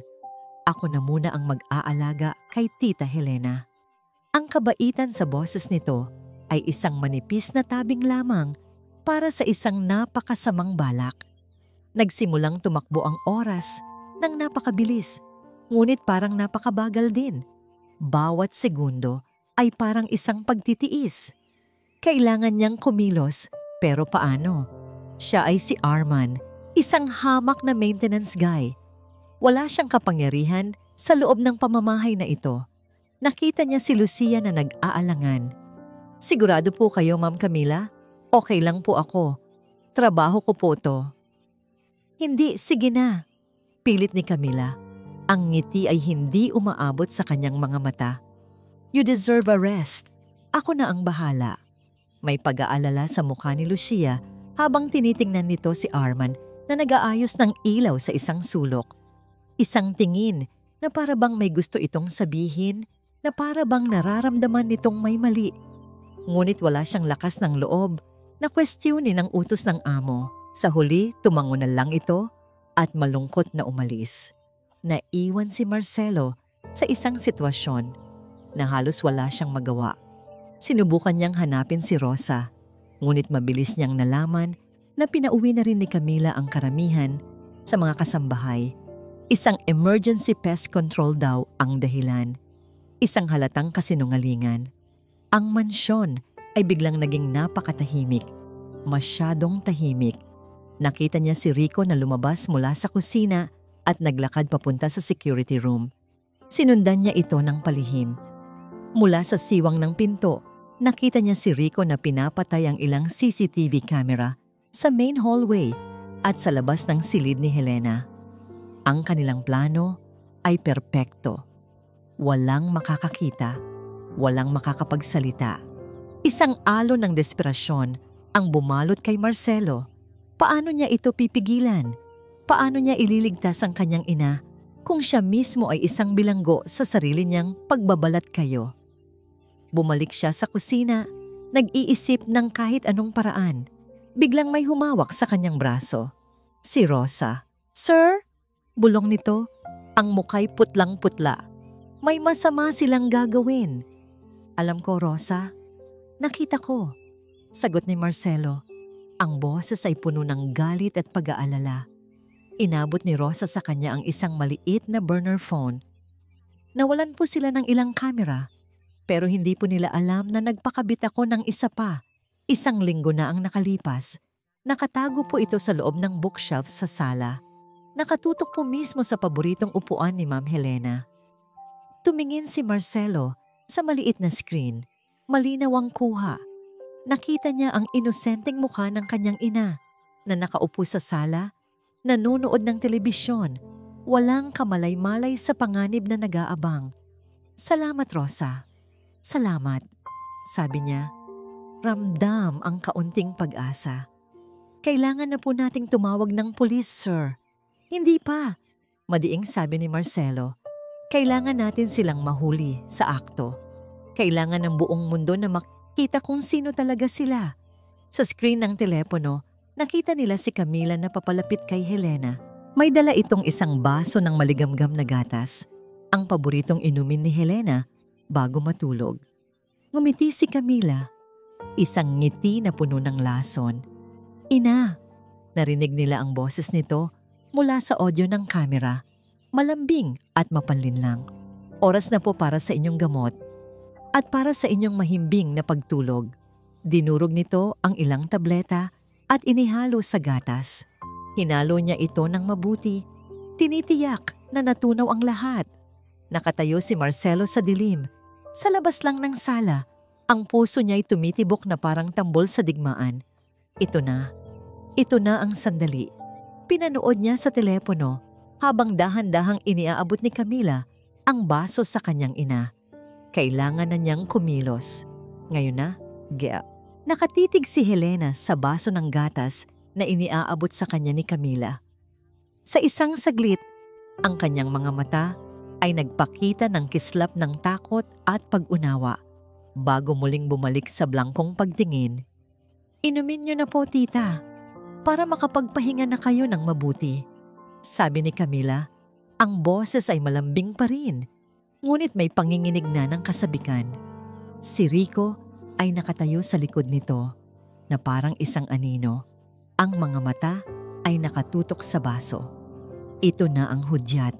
Ako na muna ang mag-aalaga kay Tita Helena. Ang kabaitan sa boses nito ay isang manipis na tabing lamang para sa isang napakasamang balak. Nagsimulang tumakbo ang oras ng napakabilis, ngunit parang napakabagal din. Bawat segundo ay parang isang pagtitiis. Kailangan niyang kumilos, pero paano? Siya ay si Arman, isang hamak na maintenance guy. Wala siyang kapangyarihan sa loob ng pamamahay na ito. Nakita niya si Lucia na nag-aalangan. Sigurado po kayo, Ma'am Camila? Okay lang po ako. Trabaho ko po to. Hindi, sige na. Pilit ni Camila. Ang ngiti ay hindi umaabot sa kanyang mga mata. You deserve a rest. Ako na ang bahala. May pag-aalala sa mukha ni Lucia habang tinitingnan nito si Arman na nag-aayos ng ilaw sa isang sulok. Isang tingin na para bang may gusto itong sabihin, na para bang nararamdaman nitong may mali. Ngunit wala siyang lakas ng loob na kwestiyonin ang utos ng amo. Sa huli, tumango na lang ito at malungkot na umalis. Naiwan si Marcelo sa isang sitwasyon na halos wala siyang magawa. Sinubukan niyang hanapin si Rosa, ngunit mabilis niyang nalaman na pinauwi na rin ni Camila ang karamihan sa mga kasambahay. Isang emergency pest control daw ang dahilan. Isang halatang kasinungalingan. Ang mansyon ay biglang naging napakatahimik. Masyadong tahimik. Nakita niya si Rico na lumabas mula sa kusina at naglakad papunta sa security room. Sinundan niya ito ng palihim. Mula sa siwang ng pinto, nakita niya si Rico na pinapatay ang ilang CCTV camera sa main hallway at sa labas ng silid ni Helena. Ang kanilang plano ay perpekto. Walang makakakita, walang makakapagsalita. Isang alon ng desperasyon ang bumalot kay Marcelo. Paano niya ito pipigilan? Paano niya ililigtas ang kanyang ina kung siya mismo ay isang bilanggo sa sarili niyang pagbabalat kayo? Bumalik siya sa kusina, nag-iisip ng kahit anong paraan. Biglang may humawak sa kanyang braso. Si Rosa. "Sir?" Bulong nito, ang muka'y putlang-putla. "May masama silang gagawin." "Alam ko, Rosa. Nakita ko." Sagot ni Marcelo. Ang boses ay puno ng galit at pag-aalala. Inabot ni Rosa sa kanya ang isang maliit na burner phone. Nawalan po sila ng ilang kamera, pero hindi po nila alam na nagpakabit ako ng isa pa. 1 linggo na ang nakalipas. Nakatago po ito sa loob ng bookshelf sa sala. Nakatutok po mismo sa paboritong upuan ni Ma'am Helena. Tumingin si Marcelo sa maliit na screen. Malinaw ang kuha. Nakita niya ang inosenteng mukha ng kanyang ina na nakaupo sa sala, nanunood ng telebisyon, walang kamalay-malay sa panganib na nag-aabang. "Salamat, Rosa. Salamat," sabi niya. Ramdam ang kaunting pag-asa. "Kailangan na po nating tumawag ng pulis, sir." "Hindi pa," madiing sabi ni Marcelo. "Kailangan natin silang mahuli sa akto. Kailangan ng buong mundo na makita kung sino talaga sila." Sa screen ng telepono, nakita nila si Camila na papalapit kay Helena. May dala itong isang baso ng maligamgam na gatas, ang paboritong inumin ni Helena bago matulog. Ngumiti si Camila, isang ngiti na puno ng lason. "Ina," narinig nila ang boses nito mula sa audio ng kamera, malambing at mapanlinlang. "Oras na po para sa inyong gamot at para sa inyong mahimbing na pagtulog." Dinurog nito ang ilang tableta at inihalo sa gatas. Hinalo niya ito ng mabuti. Tinitiyak na natunaw ang lahat. Nakatayo si Marcelo sa dilim. Sa labas lang ng sala, ang puso niya'y tumitibok na parang tambol sa digmaan. Ito na ang sandali. Pinanood niya sa telepono habang dahan-dahang iniaabot ni Camila ang baso sa kanyang ina. Kailangan na niyang kumilos. Ngayon na, nakatitig si Helena sa baso ng gatas na iniaabot sa kanya ni Camila. Sa isang saglit, ang kanyang mga mata ay nagpakita ng kislap ng takot at pag-unawa bago muling bumalik sa blangkong pagtingin. "Inumin niyo na po, tita, para makapagpahinga na kayo ng mabuti," sabi ni Camila. Ang boses ay malambing pa rin, ngunit may panginginig na ng kasabikan. Si Rico ay nakatayo sa likod nito na parang isang anino. Ang mga mata ay nakatutok sa baso. Ito na ang hudyat.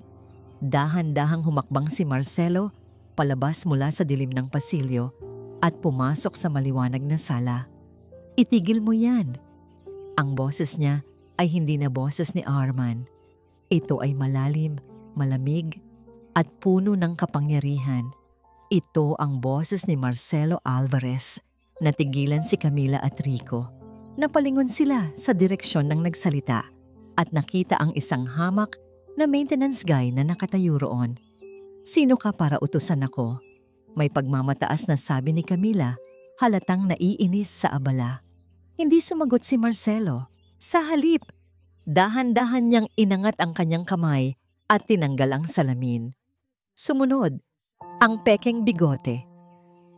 Dahan-dahang humakbang si Marcelo palabas mula sa dilim ng pasilyo at pumasok sa maliwanag na sala. "Itigil mo yan." Ang boses niya ay hindi na boses ni Arman. Ito ay malalim, malamig, at puno ng kapangyarihan. Ito ang boses ni Marcelo Alvarez. Natigilan si Camila at Rico. Napalingon sila sa direksyon ng nagsalita at nakita ang isang hamak na maintenance guy na nakatayo roon. "Sino ka para utusan ako?" May pagmamataas na sabi ni Camila, halatang naiinis sa abala. Hindi sumagot si Marcelo. Sa halip, dahan-dahan niyang inangat ang kanyang kamay at tinanggal ang salamin. Sumunod, ang pekeng bigote.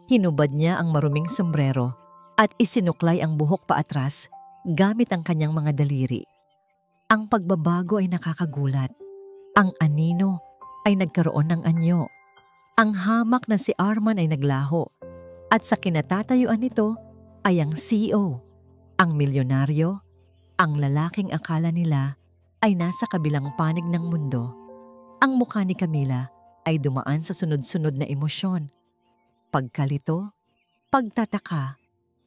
Hinubad niya ang maruming sombrero at isinuklay ang buhok paatras gamit ang kanyang mga daliri. Ang pagbabago ay nakakagulat. Ang anino ay nagkaroon ng anyo. Ang hamak na si Arman ay naglaho at sa kinatatayuan nito ay ang CEO, ang milyonaryo, ang lalaking akala nila ay nasa kabilang panig ng mundo. Ang mukha ni Camila ay dumaan sa sunod-sunod na emosyon. Pagkalito, pagtataka,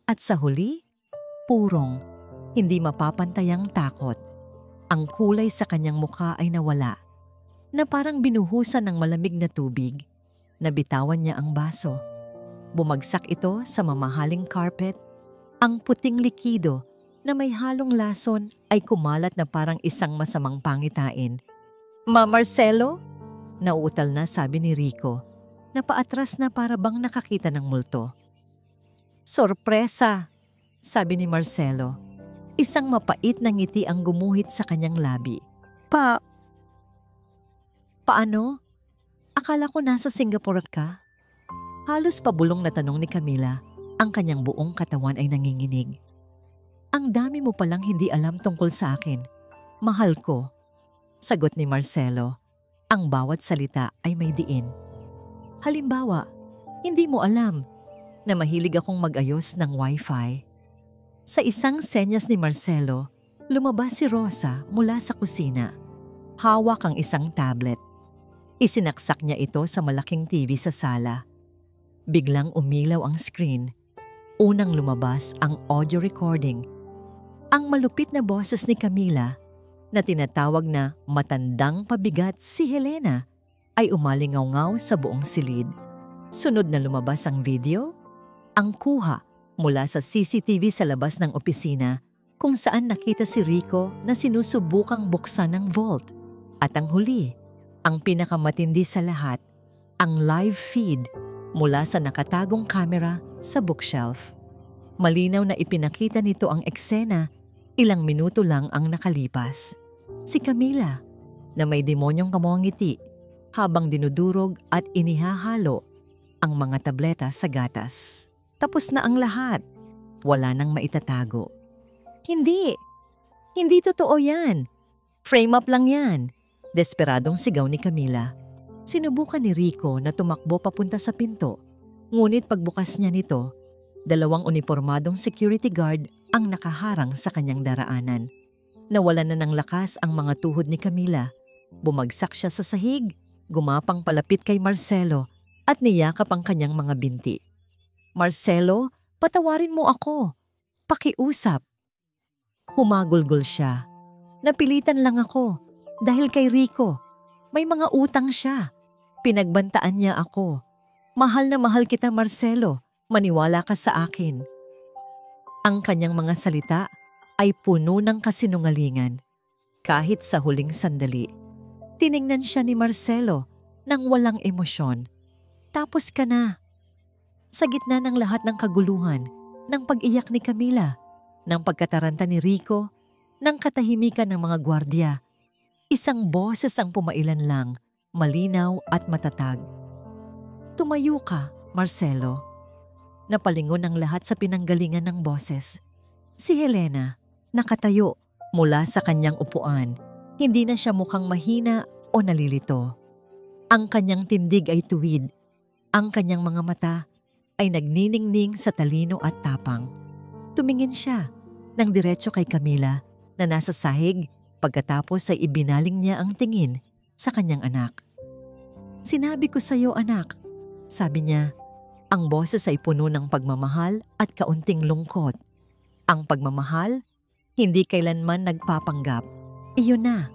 at sa huli, purong, hindi mapapantayang takot. Ang kulay sa kanyang mukha ay nawala, na parang binuhusan ng malamig na tubig. Nabitawan niya ang baso. Bumagsak ito sa mamahaling carpet. Ang puting likido na may halong lason ay kumalat na parang isang masamang pangitain. "Ma Marcelo?" Nauutal na sabi ni Rico, na paatras na para bang nakakita ng multo. "Sorpresa," sabi ni Marcelo. Isang mapait na ngiti ang gumuhit sa kanyang labi. Paano? Akala ko nasa Singapore ka?" Halos pabulong na tanong ni Camila. Ang kanyang buong katawan ay nanginginig. "Ang dami mo palang hindi alam tungkol sa akin. Mahal ko," sagot ni Marcelo. Ang bawat salita ay may diin. "Halimbawa, hindi mo alam na mahilig akong mag-ayos ng wifi." Sa isang senyas ni Marcelo, lumabas si Rosa mula sa kusina. Hawak ang isang tablet. Isinaksak niya ito sa malaking TV sa sala. Biglang umilaw ang screen. Unang lumabas ang audio recording. Ang malupit na boses ni Camila, na tinatawag na matandang pabigat si Helena, ay umalingaw-ngaw sa buong silid. Sunod na lumabas ang video, ang kuha mula sa CCTV sa labas ng opisina kung saan nakita si Rico na sinusubukang buksan ng vault. At ang huli, ang pinakamatindi sa lahat, ang live feed mula sa nakatagong kamera sa bookshelf. Malinaw na ipinakita nito ang eksena. Ilang minuto lang ang nakalipas. Si Camila, na may demonyong kamangiti, habang dinudurog at inihahalo ang mga tableta sa gatas. Tapos na ang lahat. Wala nang maitatago. Hindi totoo yan. Frame up lang yan. Desperadong sigaw ni Camila. Sinubukan ni Rico na tumakbo papunta sa pinto. Ngunit pagbukas niya nito, 2 unipormadong security guard ang nakaharang sa kanyang daraanan. Nawalan na ng lakas ang mga tuhod ni Camila. Bumagsak siya sa sahig, gumapang palapit kay Marcelo at niyakap ang kanyang mga binti. "Marcelo, patawarin mo ako. Pakiusap." Humagulgol siya. "Napilitan lang ako dahil kay Rico. May mga utang siya. Pinagbantaan niya ako. Mahal na mahal kita, Marcelo. Maniwala ka sa akin." Ang kanyang mga salita ay puno ng kasinungalingan. Kahit sa huling sandali, tiningnan siya ni Marcelo nang walang emosyon. "Tapos ka na." Sa gitna ng lahat ng kaguluhan, ng pag-iyak ni Camila, ng pagkataranta ni Rico, ng katahimikan ng mga gwardya, isang boses ang pumailan lang malinaw at matatag. "Tumayo ka, Marcelo." Napalingon ang lahat sa pinanggalingan ng boses. Si Helena, nakatayo mula sa kanyang upuan. Hindi na siya mukhang mahina o nalilito. Ang kanyang tindig ay tuwid. Ang kanyang mga mata ay nagniningning sa talino at tapang. Tumingin siya ng diretso kay Camila na nasa sahig, pagkatapos ay ibinaling niya ang tingin sa kanyang anak. "Sinabi ko sa iyo, anak," sabi niya. Ang boses ay puno ng pagmamahal at kaunting lungkot. Ang pagmamahal, hindi kailanman nagpapanggap. Iyon na.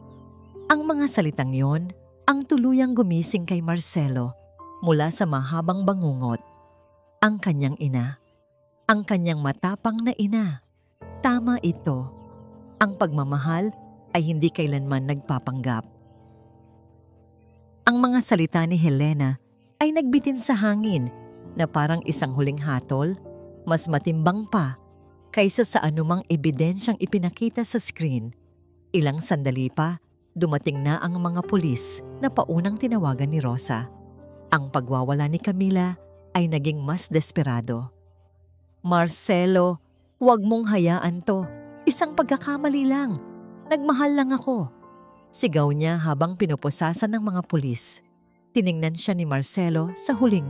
Ang mga salitang yon ang tuluyang gumising kay Marcelo mula sa mahabang bangungot. Ang kanyang ina. Ang kanyang matapang na ina. Tama ito. Ang pagmamahal ay hindi kailanman nagpapanggap. Ang mga salita ni Helena ay nagbitin sa hangin na parang isang huling hatol, mas matimbang pa kaysa sa anumang ebidensyang ipinakita sa screen. Ilang sandali pa, dumating na ang mga pulis na paunang tinawagan ni Rosa. Ang pagwawala ni Camila ay naging mas desperado. "Marcelo, huwag mong hayaan to. Isang pagkakamali lang. Nagmahal lang ako." Sigaw niya habang pinupusasan ng mga pulis. Tiningnan siya ni Marcelo sa huling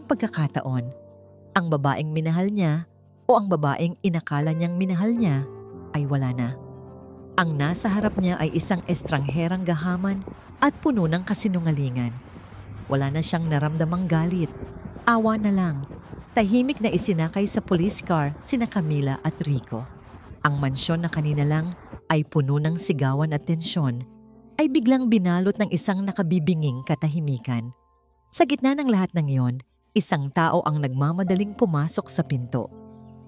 pagkakataon. Ang babaeng minahal niya o ang babaeng inakala niyang minahal niya ay wala na. Ang nasa harap niya ay isang estrangherang gahaman at puno ng kasinungalingan. Wala na siyang naramdamang galit. Awa na lang. Tahimik na isinakay sa police car sina Camila at Rico. Ang mansyon na kanina lang ay puno ng sigawan at tensyon ay biglang binalot ng isang nakabibinging katahimikan. Sa gitna ng lahat ng iyon, isang tao ang nagmamadaling pumasok sa pinto.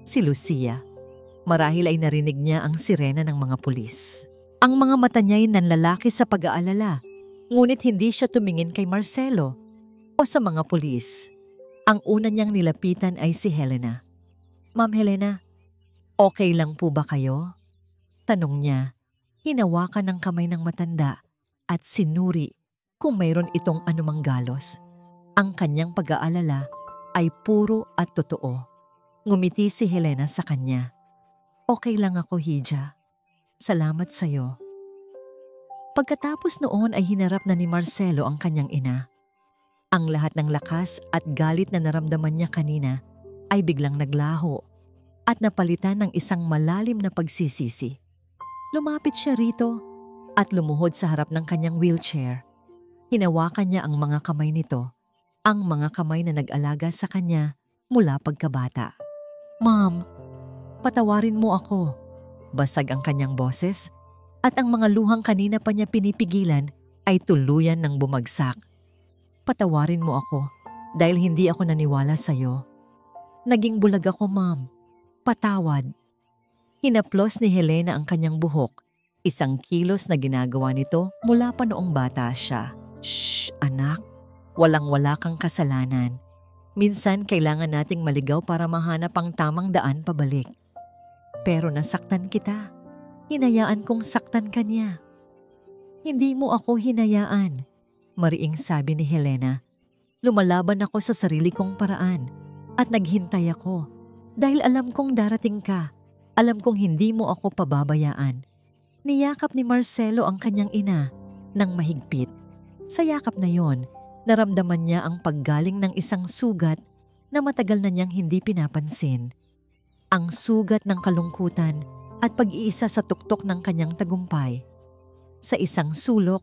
Si Lucia. Marahil ay narinig niya ang sirena ng mga pulis. Ang mga mata niya ay nanlalaki sa pag-aalala, ngunit hindi siya tumingin kay Marcelo o sa mga pulis. Ang una niyang nilapitan ay si Helena. "Ma'am Helena, okay lang po ba kayo?" Tanong niya. Hinawakan ng kamay ng matanda at sinuri kung mayroon itong anumang galos. Ang kanyang pag-aalala ay puro at totoo. Ngumiti si Helena sa kanya. "Okay lang ako, Hija. Salamat sa'yo." Pagkatapos noon ay hinarap na ni Marcelo ang kanyang ina. Ang lahat ng lakas at galit na naramdaman niya kanina ay biglang naglaho at napalitan ng isang malalim na pagsisisi. Lumapit siya rito at lumuhod sa harap ng kanyang wheelchair. Hinawakan niya ang mga kamay nito, ang mga kamay na nag-alaga sa kanya mula pagkabata. "Ma'am, patawarin mo ako." Basag ang kanyang boses at ang mga luhang kanina pa niya pinipigilan ay tuluyan ng bumagsak. "Patawarin mo ako dahil hindi ako naniwala sa'yo. Naging bulag ako, ma'am. Patawad." Hinaplos ni Helena ang kanyang buhok, isang kilos na ginagawa nito mula pa noong bata siya. "Shh, anak. Walang-wala kang kasalanan. Minsan kailangan nating maligaw para mahanap ang tamang daan pabalik. Pero nasaktan kita. Hinayaan kong saktan ka niya." "Hindi mo ako hinayaan," mariing sabi ni Helena. "Lumalaban ako sa sarili kong paraan at naghintay ako dahil alam kong darating ka. Alam kong hindi mo ako pababayaan." Niyakap ni Marcelo ang kanyang ina ng mahigpit. Sa yakap na yon, naramdaman niya ang paggaling ng isang sugat na matagal na niyang hindi pinapansin. Ang sugat ng kalungkutan at pag-iisa sa tuktok ng kanyang tagumpay. Sa isang sulok,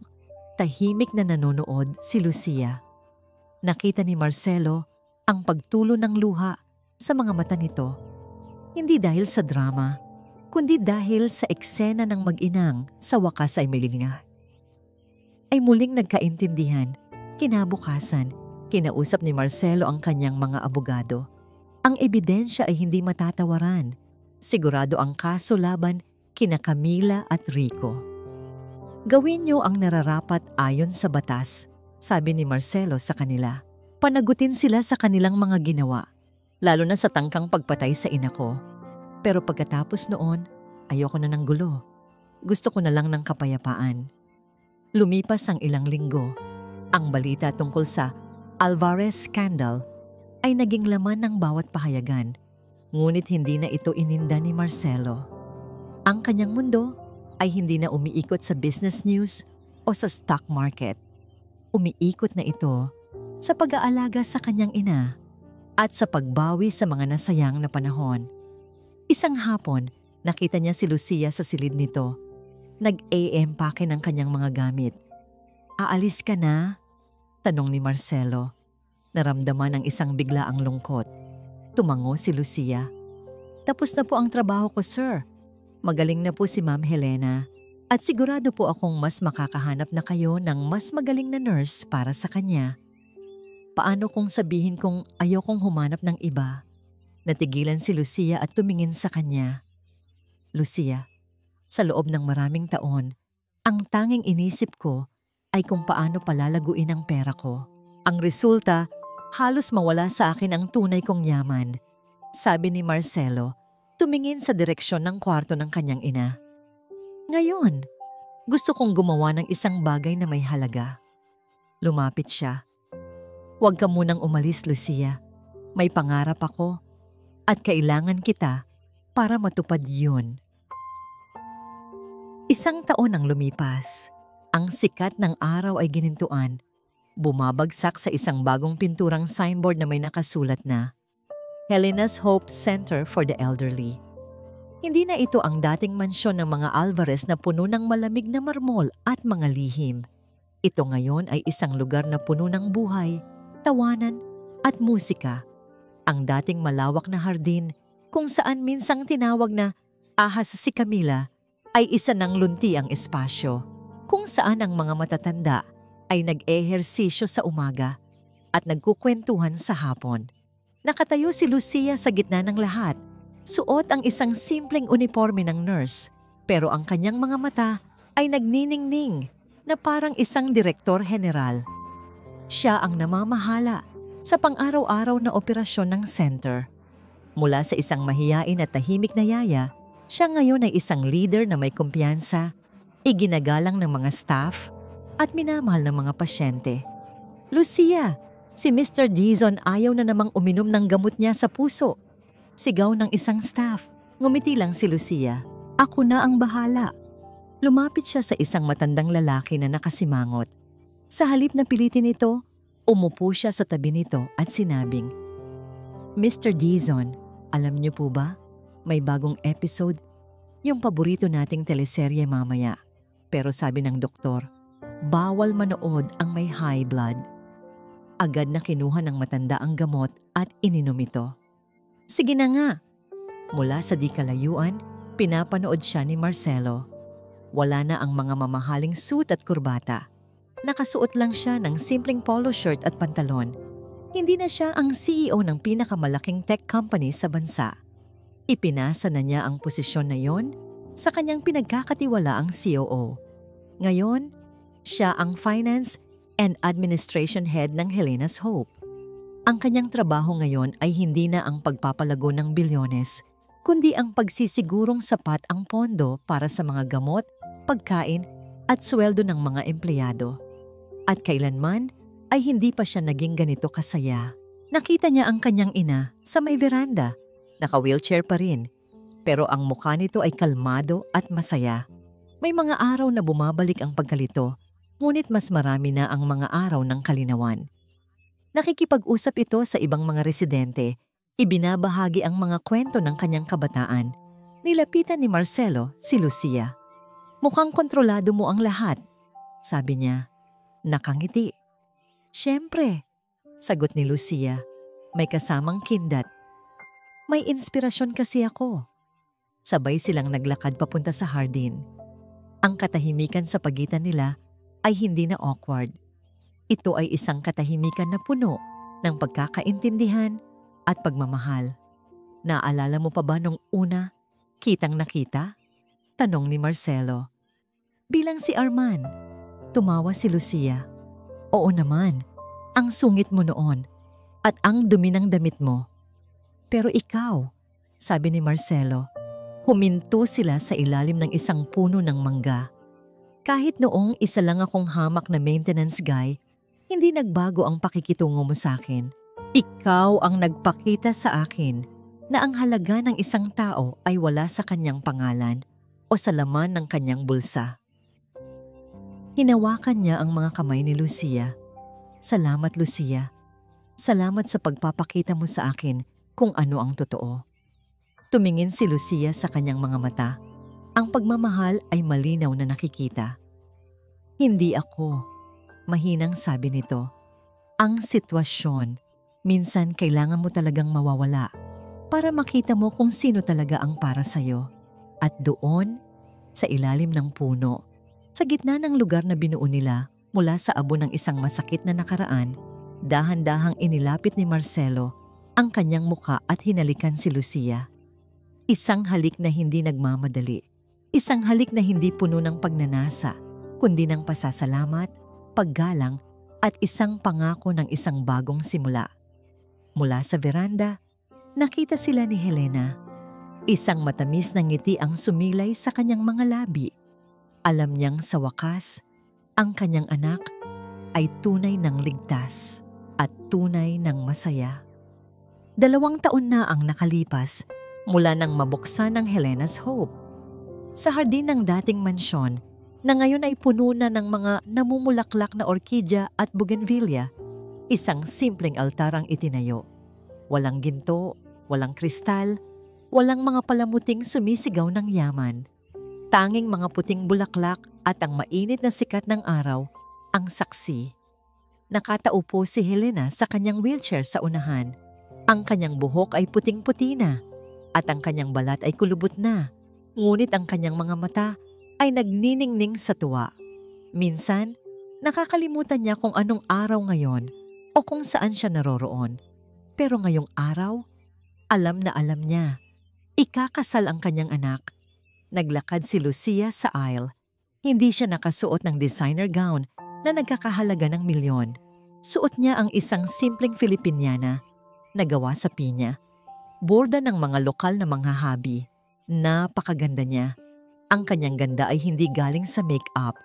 tahimik na nanonood si Lucia. Nakita ni Marcelo ang pagtulo ng luha sa mga mata nito. Hindi dahil sa drama, kundi dahil sa eksena ng mag-inang sa wakas ay milinga. Ay muling nagkaintindihan. Kinabukasan, kinausap ni Marcelo ang kanyang mga abogado. Ang ebidensya ay hindi matatawaran. Sigurado ang kaso laban kina Camila at Rico. "Gawin niyo ang nararapat ayon sa batas," sabi ni Marcelo sa kanila. "Panagutin sila sa kanilang mga ginawa, lalo na sa tangkang pagpatay sa ina ko. Pero pagkatapos noon, ayoko na ng gulo. Gusto ko na lang ng kapayapaan." Lumipas ang ilang linggo. Ang balita tungkol sa Alvarez scandal ay naging laman ng bawat pahayagan, ngunit hindi na ito ininda ni Marcelo. Ang kanyang mundo ay hindi na umiikot sa business news o sa stock market. Umiikot na ito sa pag-aalaga sa kanyang ina at sa pagbawi sa mga nasayang na panahon. Isang hapon, nakita niya si Lucia sa silid nito. Nag-empake ng kanyang mga gamit. "Aalis ka na?" tanong ni Marcelo. Naramdaman ang isang biglaang lungkot. Tumango si Lucia. "Tapos na po ang trabaho ko, sir. Magaling na po si Ma'am Helena. At sigurado po akong mas makakahanap na kayo ng mas magaling na nurse para sa kanya." Paano kung sabihin kong ayokong humanap ng iba? Natigilan si Lucia at tumingin sa kanya. "Lucia, sa loob ng maraming taon, ang tanging inisip ko ay kung paano palalaguin ang pera ko. Ang resulta, halos mawala sa akin ang tunay kong yaman," sabi ni Marcelo, tumingin sa direksyon ng kwarto ng kanyang ina. "Ngayon, gusto kong gumawa ng isang bagay na may halaga." Lumapit siya. "Huwag ka munang umalis, Lucia. May pangarap ako at kailangan kita para matupad yun." Isang taon ang lumipas. Ang sikat ng araw ay ginintuan. Bumabagsak sa isang bagong pinturang signboard na may nakasulat na Helena's Hope Center for the Elderly. Hindi na ito ang dating mansyon ng mga Alvarez na puno ng malamig na marmol at mga lihim. Ito ngayon ay isang lugar na puno ng buhay, tawanan at musika. Ang dating malawak na hardin kung saan minsang tinawag na ahas si Camila ay isa ng luntiang espasyo kung saan ang mga matatanda ay nag-ehersisyo sa umaga at nagkukwentuhan sa hapon. Nakatayo si Lucia sa gitna ng lahat. Suot ang isang simpleng uniforme ng nurse, pero ang kanyang mga mata ay nagniningning na parang isang direktor general. Siya ang namamahala sa pang-araw-araw na operasyon ng center. Mula sa isang mahiyain at tahimik na yaya, siya ngayon ay isang leader na may kumpiyansa, iginagalang ng mga staff, at minamahal ng mga pasyente. "Lucia, si Mr. Dizon ayaw na namang uminom ng gamot niya sa puso." Sigaw ng isang staff. Ngumiti lang si Lucia. "Ako na ang bahala." Lumapit siya sa isang matandang lalaki na nakasimangot. Sa halip na pilitin ito, umupo siya sa tabi nito at sinabing, "Mr. Dizon, alam niyo po ba, may bagong episode, yung paborito nating teleserye mamaya. Pero sabi ng doktor, bawal manood ang may high blood." Agad na kinuha ng matanda ang gamot at ininom ito. "Sige na nga." Mula sa di kalayuan, pinapanood siya ni Marcelo. Wala na ang mga mamahaling suit at kurbata. Nakasuot lang siya ng simpleng polo shirt at pantalon. Hindi na siya ang CEO ng pinakamalaking tech company sa bansa. Ipinasa na niya ang posisyon na yon sa kanyang pinagkakatiwalaang COO. Ngayon, siya ang finance and administration head ng Helena's Hope. Ang kanyang trabaho ngayon ay hindi na ang pagpapalago ng bilyones, kundi ang pagsisigurong sapat ang pondo para sa mga gamot, pagkain at sweldo ng mga empleyado. At kailanman ay hindi pa siya naging ganito kasaya. Nakita niya ang kanyang ina sa may veranda. Naka-wheelchair pa rin, pero ang mukha nito ay kalmado at masaya. May mga araw na bumabalik ang pagkalito, ngunit mas marami na ang mga araw ng kalinawan. Nakikipag-usap ito sa ibang mga residente, ibinabahagi ang mga kwento ng kanyang kabataan. Nilapitan ni Marcelo si Lucia. "Mukhang kontrolado mo ang lahat," sabi niya. Nakangiti. "Siyempre," sagot ni Lucia, may kasamang kindat. "May inspirasyon kasi ako." Sabay silang naglakad papunta sa hardin. Ang katahimikan sa pagitan nila ay hindi na awkward. Ito ay isang katahimikan na puno ng pagkakaintindihan at pagmamahal. "Naalala mo pa ba nung una, kitang nakita?" tanong ni Marcelo. "Bilang si Arman." Tumawa si Lucia. "Oo naman, ang sungit mo noon at ang dumi ng damit mo. Pero ikaw," sabi ni Marcelo. Huminto sila sa ilalim ng isang puno ng mangga. Kahit noong isa lang akong hamak na maintenance guy, hindi nagbago ang pakikitungo mo sa akin. Ikaw ang nagpakita sa akin na ang halaga ng isang tao ay wala sa kanyang pangalan o sa laman ng kanyang bulsa. Hinawakan niya ang mga kamay ni Lucia. Salamat, Lucia. Salamat sa pagpapakita mo sa akin kung ano ang totoo. Tumingin si Lucia sa kanyang mga mata. Ang pagmamahal ay malinaw na nakikita. Hindi ako, mahinang sabi nito. Ang sitwasyon, minsan kailangan mo talagang mawawala para makita mo kung sino talaga ang para sa'yo. At doon, sa ilalim ng puno, sa gitna ng lugar na binuo nila mula sa abo ng isang masakit na nakaraan, dahan-dahang inilapit ni Marcelo ang kanyang muka at hinalikan si Lucia. Isang halik na hindi nagmamadali. Isang halik na hindi puno ng pagnanasa, kundi ng pasasalamat, paggalang at isang pangako ng isang bagong simula. Mula sa veranda, nakita sila ni Helena. Isang matamis na ngiti ang sumilay sa kanyang mga labi. Alam niyang sa wakas, ang kanyang anak ay tunay ng ligtas at tunay ng masaya. 2 taon na ang nakalipas mula nang mabuksan ang Helena's Hope. Sa hardin ng dating mansyon na ngayon ay puno na ng mga namumulaklak na orkidya at bougainvillea, isang simpleng altar ang itinayo. Walang ginto, walang kristal, walang mga palamuting sumisigaw ng yaman. Tanging mga puting bulaklak at ang mainit na sikat ng araw ang saksi. Nakataupo si Helena sa kanyang wheelchair sa unahan. Ang kanyang buhok ay puting-puti na at ang kanyang balat ay kulubot na. Ngunit ang kanyang mga mata ay nagniningning sa tuwa. Minsan, nakakalimutan niya kung anong araw ngayon o kung saan siya naroroon. Pero ngayong araw, alam na alam niya. Ikakasal ang kanyang anak. Naglakad si Lucia sa aisle. Hindi siya nakasuot ng designer gown na nagkakahalaga ng milyon. Suot niya ang isang simpleng Filipiniana na gawa sa pinya. Borda ng mga lokal na manghahabi. Napakaganda niya. Ang kanyang ganda ay hindi galing sa make-up,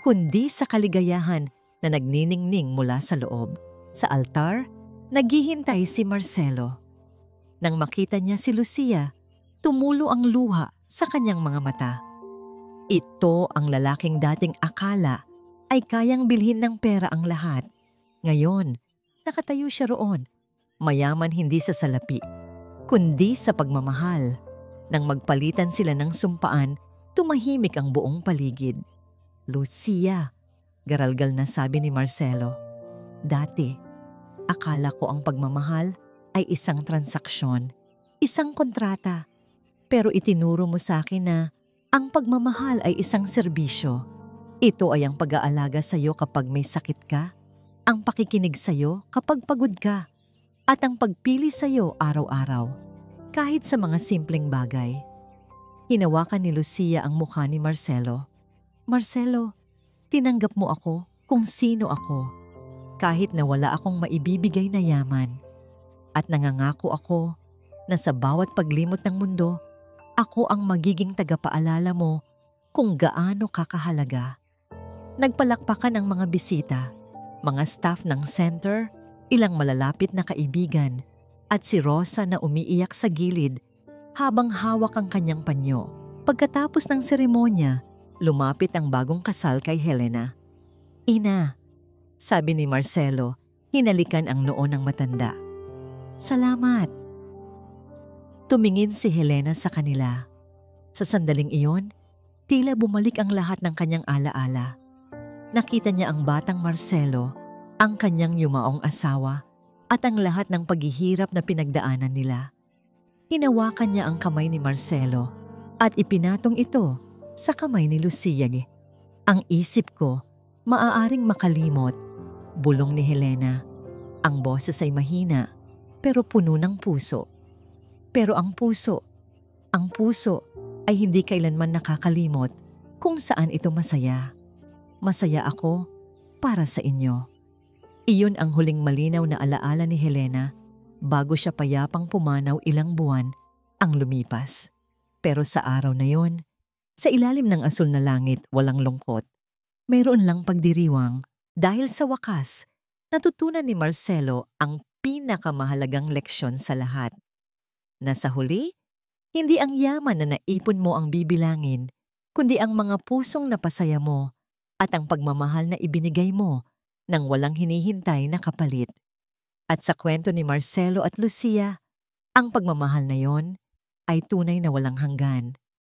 kundi sa kaligayahan na nagniningning mula sa loob. Sa altar, naghihintay si Marcelo. Nang makita niya si Lucia, tumulo ang luha sa kanyang mga mata. Ito ang lalaking dating akala ay kayang bilhin ng pera ang lahat. Ngayon, nakatayo siya roon. Mayaman hindi sa salapi, kundi sa pagmamahal. Nang magpalitan sila ng sumpaan, tumahimik ang buong paligid. Lucia, garalgal na sabi ni Marcelo. Dati, akala ko ang pagmamahal ay isang transaksyon, isang kontrata. Pero itinuro mo sa akin na ang pagmamahal ay isang serbisyo. Ito ay ang pag-aalaga sa iyo kapag may sakit ka, ang pakikinig sa iyo kapag pagod ka, at ang pagpili sa iyo araw-araw, kahit sa mga simpleng bagay. Hinawakan ni Lucia ang mukha ni Marcelo. Marcelo, tinanggap mo ako kung sino ako, kahit na wala akong maibibigay na yaman. At nangangako ako na sa bawat paglimot ng mundo, ako ang magiging tagapaalala mo kung gaano kakahalaga. Nagpalakpakan ang mga bisita, mga staff ng center, ilang malalapit na kaibigan, at si Rosa na umiiyak sa gilid habang hawak ang kanyang panyo. Pagkatapos ng seremonya, lumapit ang bagong kasal kay Helena. Ina, sabi ni Marcelo, hinalikan ang noo ng matanda. Salamat. Tumingin si Helena sa kanila. Sa sandaling iyon, tila bumalik ang lahat ng kanyang alaala. Nakita niya ang batang Marcelo, ang kanyang yumaong asawa, at ang lahat ng paghihirap na pinagdaanan nila. Hinawakan niya ang kamay ni Marcelo at ipinatong ito sa kamay ni Lucia. Ang isip ko, maaaring makalimot, bulong ni Helena. Ang boses ay mahina, pero puno ng puso. Pero ang puso ay hindi kailanman nakakalimot kung saan ito masaya. Masaya ako para sa inyo. Iyon ang huling malinaw na alaala ni Helena bago siya payapang pumanaw ilang buwan ang lumipas. Pero sa araw na yon, sa ilalim ng asul na langit walang lungkot, mayroon lang pagdiriwang dahil sa wakas, natutunan ni Marcelo ang pinakamahalagang leksyon sa lahat. Na sa huli, hindi ang yaman na naipon mo ang bibilangin, kundi ang mga pusong napasaya mo at ang pagmamahal na ibinigay mo nang walang hinihintay na kapalit. At sa kwento ni Marcelo at Lucia, ang pagmamahal na yon ay tunay na walang hanggan.